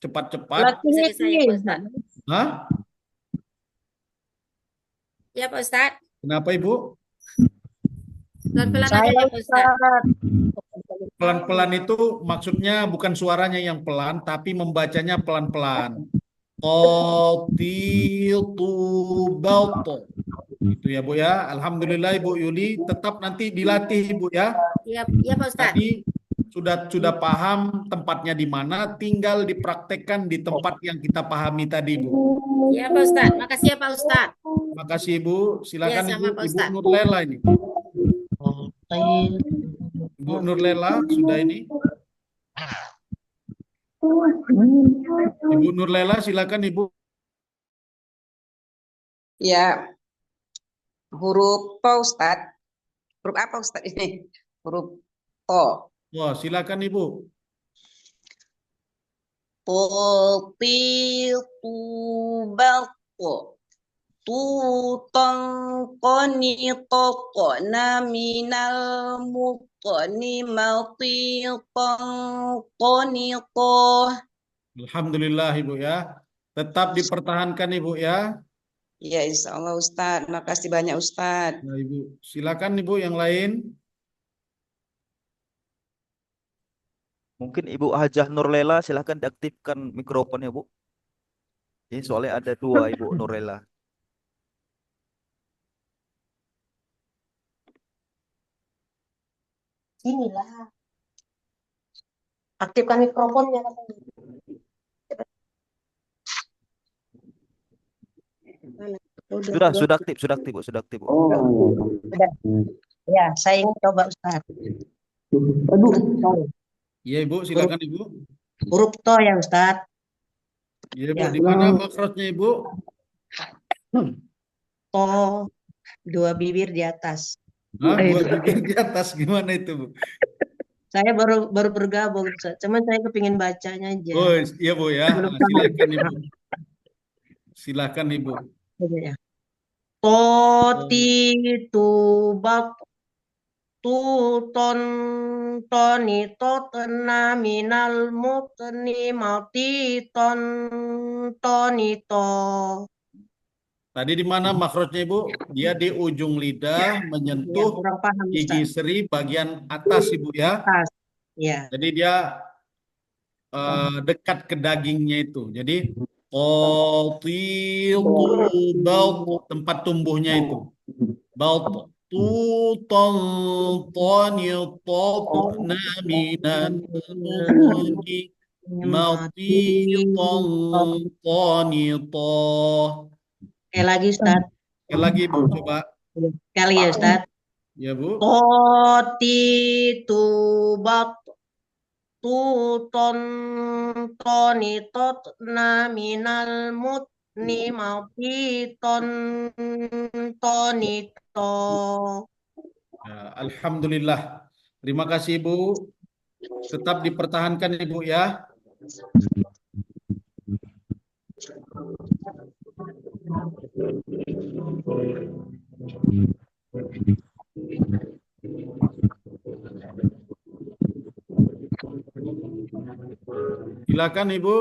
cepat-cepat. Bisa saya Pak Ustadz. Hah? Ya Pak Ustadz. Kenapa Ibu? Pelan-pelan aja ya Pak Ustadz. Pelan-pelan itu maksudnya bukan suaranya yang pelan, tapi membacanya pelan-pelan. Totitu bato. Itu ya Bu ya. Alhamdulillah Ibu Yuli, tetap nanti dilatih Ibu ya. Iya, ya Pak Ustadz. Tadi sudah paham tempatnya di mana, tinggal dipraktekkan di tempat yang kita pahami tadi Bu. Ya Pak Ustadz. Makasih ya Pak Ustadz. Makasih Ibu. Silakan Ya, sama Ibu, Pak Ibu Ustadz. Nurlela ini. Ibu Nurlela sudah ini. Ibu Nurlela silakan Ibu. Ya, huruf Pak Ustadz. Huruf apa Ustadz ini? Huruf O. Wah, silakan Ibu. Totitu bato. Tutong konitokona minal mukoni mati konito. Alhamdulillah Ibu ya. Tetap dipertahankan Ibu ya. Ya insya Allah Ustadz. Makasih banyak Ustadz. Nah, Ibu, silakan Ibu yang lain. Mungkin Ibu Hajah Nurlela, silahkan diaktifkan mikrofonnya Bu. Ini soalnya ada dua Ibu Nurlela. Inilah. Aktifkan mikrofonnya katanya. Sudah aktif Bu, sudah aktif Bu. Sudah. Ya, saya ingin coba Ustaz. Aduh, Iya Ibu, silakan Ibu. huruf to ya Ustaz. Iya Ibu, Ya. di mana makrotnya Ibu? To, dua bibir di atas. Hah, dua bibir di atas gimana itu Bu? Saya baru bergabung Ustaz. Cuman saya kepingin bacanya aja. Oh iya Bu ya. Belum Nah, silakan Ibu. Silakan Ibu. Ya. Totitu bab tuton tonito tena minal mutni mati ton tonito. Tadi di mana makrotnya Ibu? Dia di ujung lidah Ya, menyentuh kurang paham gigi Ustaz. seri bagian atas Ibu ya. Atas. Ya. Jadi dia dekat ke dagingnya itu. Jadi qatitu balt, tempat tumbuhnya itu. Balt tuton tanitotna minal mutni matitan tanitah. Sekali lagi Ustaz. Sekali lagi Bu, coba. Sekali ya Ustaz. Ya Bu. Qatitu bat tuton tonitotna minal mutni matiton tonito. Ya, alhamdulillah. Terima kasih Ibu. Tetap dipertahankan Ibu ya. Silakan Ibu.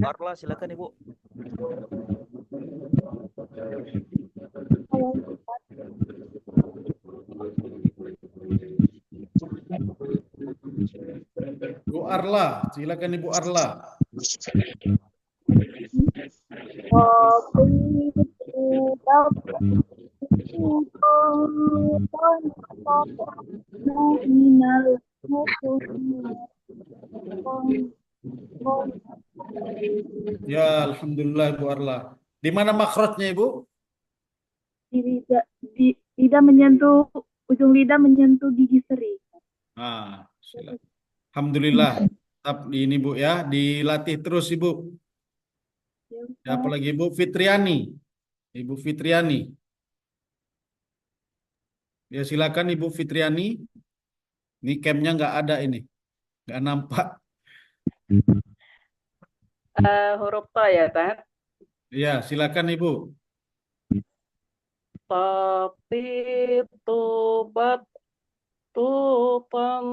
Marla, silakan Ibu. Bu Arla, silakan Ibu Arla. Ya, alhamdulillah Bu Arla. Di mana makrotnya Ibu? Lidah menyentuh, ujung lidah menyentuh gigi seri. Ah, silakan. Alhamdulillah. Tetap ini Bu ya, dilatih terus Ibu. Ya, apalagi Ibu Fitriani. Ibu Fitriani. Ya, silakan Ibu Fitriani. Ini camnya nggak ada ini. Nggak nampak. Huruf ta ya, Tat? Ya, silakan Ibu. Tapi tubat tutan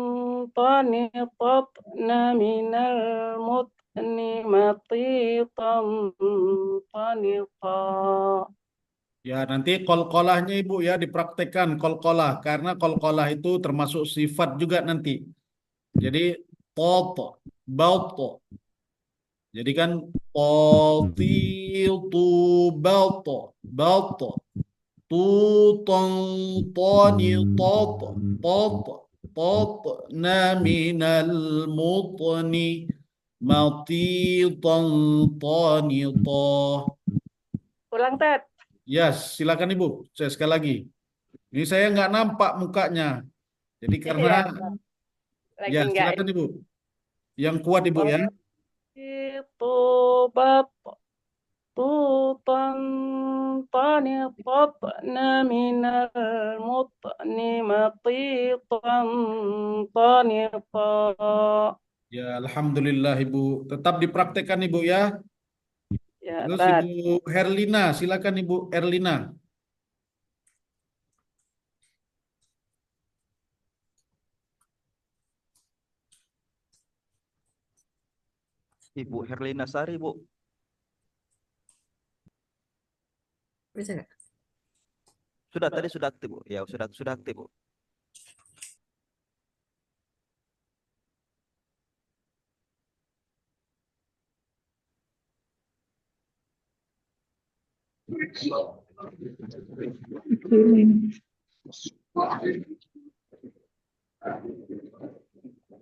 tanitatna minal mutni matitan tanita. Ya, nanti kolkolahnya Ibu ya dipraktekkan kolkolah. Karena kolkolah itu termasuk sifat juga nanti. Jadi, toto, balto. Jadi kan, tu balto, balto. Tuton toni toto, toto, toto, na minal mutni matitan tanita. Ulang, Tat. Yes, silakan Ibu. Saya sekali lagi. Ini saya nggak nampak mukanya. Jadi karena Lagi ya enggak. silakan Ibu. Yang kuat Ibu ya. Tubat tutan tanitatna minal mutni matitan tanita. Ya, alhamdulillah Ibu. Tetap dipraktekkan Ibu ya. Ya, Terus Tat. Ibu Herlina, silakan Ibu Herlina. Ibu Herlina Sari, Bu. Bisa nggak? Sudah, tadi sudah aktif, Bu. Ya, sudah aktif, Bu.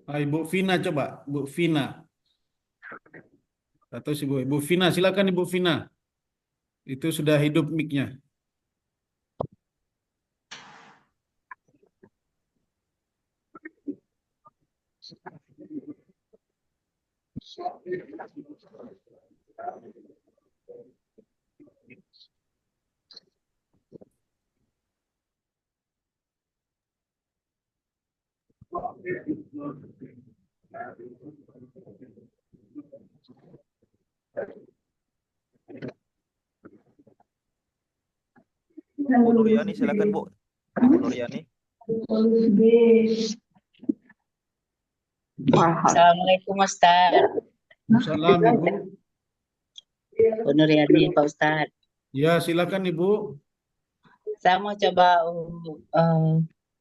Ibu Vina coba, Bu Vina. Atau si Ibu Vina, silakan Ibu Vina. Itu sudah hidup mic-nya. Bu Nuriani, silakan Bu. Ibu Nuriani. Assalamualaikum Ustaz. Salam Ibu. Bu Nuriani, Pak Ustaz. Ya, silakan Ibu. Saya mau coba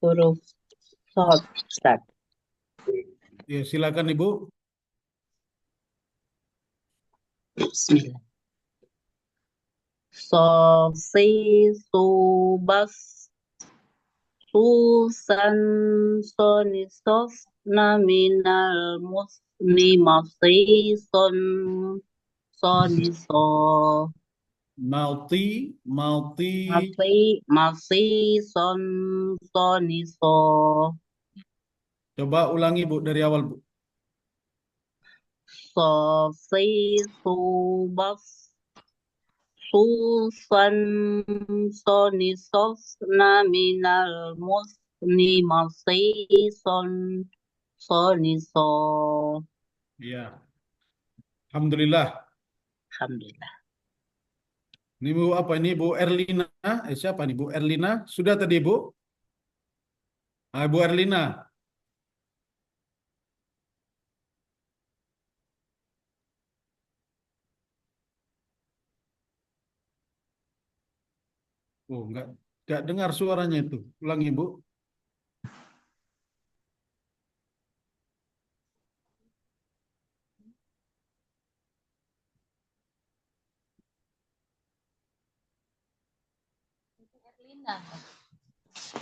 huruf shad, Ustaz. Ya, silakan Ibu. Bismillah. Sofi subas susan sonisos naminal musni masi soniso Malti. masi soniso. Coba ulangi Bu dari awal Bu. Sofi subas susan sonisos naminal musni masi soniso. Ya. Alhamdulillah. Alhamdulillah. Ini Bu apa ini Bu Erlina? Siapa nih Bu Erlina? Sudah tadi Bu? Bu Erlina. Oh, enggak dengar suaranya itu. Ulangi Bu.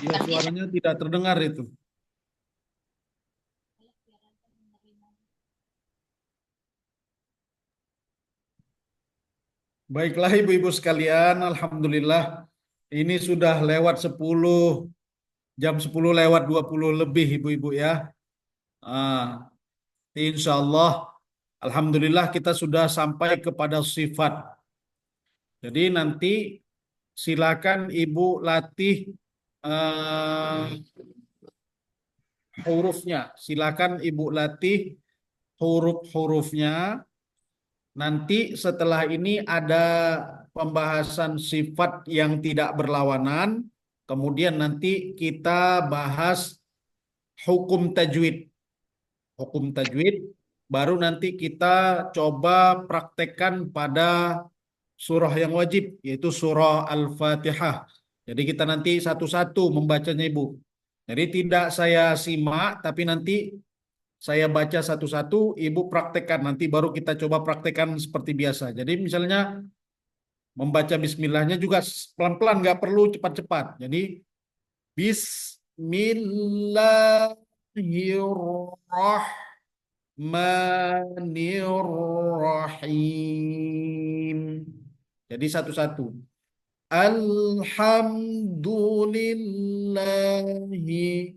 Ya, suaranya tidak terdengar itu. Baiklah Ibu-ibu sekalian, alhamdulillah ini sudah lewat 10, jam 10 lewat 20 lebih Ibu-ibu ya. Insya Allah, alhamdulillah kita sudah sampai kepada sifat. Jadi nanti silakan Ibu latih hurufnya. Silakan Ibu latih huruf-hurufnya. Nanti setelah ini ada pembahasan sifat yang tidak berlawanan. Kemudian nanti kita bahas hukum tajwid. Hukum tajwid. Baru nanti kita coba praktekkan pada surah yang wajib, yaitu surah Al-Fatihah. Jadi kita nanti satu-satu membacanya Ibu. Jadi tidak saya simak, tapi nanti saya baca satu-satu, Ibu praktekkan. Nanti baru kita coba praktekkan seperti biasa. Jadi misalnya membaca bismillahnya juga pelan-pelan, nggak perlu cepat-cepat. Jadi Bismillahirrahmanirrahim. Jadi satu-satu. Alhamdulillahi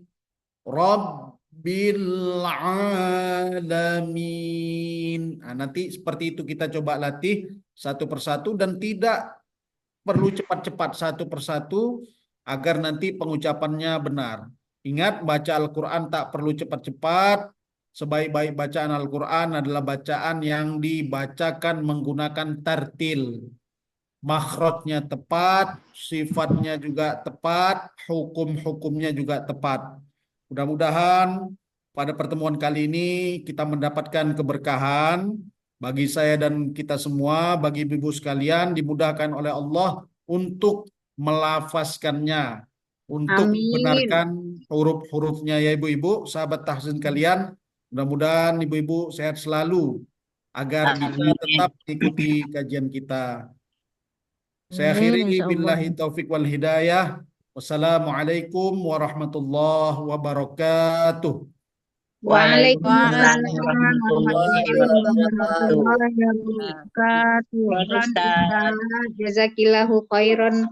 Rabbil alamin. Nah, nanti seperti itu kita coba latih satu persatu dan tidak perlu cepat-cepat, satu persatu agar nanti pengucapannya benar. Ingat, baca Al-Quran tak perlu cepat-cepat. Sebaik-baik bacaan Al-Quran adalah bacaan yang dibacakan menggunakan tartil. Makhrajnya tepat, sifatnya juga tepat, hukum-hukumnya juga tepat. Mudah-mudahan pada pertemuan kali ini kita mendapatkan keberkahan bagi saya dan kita semua, bagi ibu sekalian, dimudahkan oleh Allah untuk melafazkannya, untuk membenarkan huruf-hurufnya ya ibu-ibu, sahabat tahsin kalian. Mudah-mudahan ibu-ibu sehat selalu agar bisa tetap ikuti kajian kita. Saya akhiri billahi taufik wal hidayah. Wassalamualaikum warahmatullahi wabarakatuh. Waalaikumsalam warahmatullahi wabarakatuh. Jazakillahu khairan.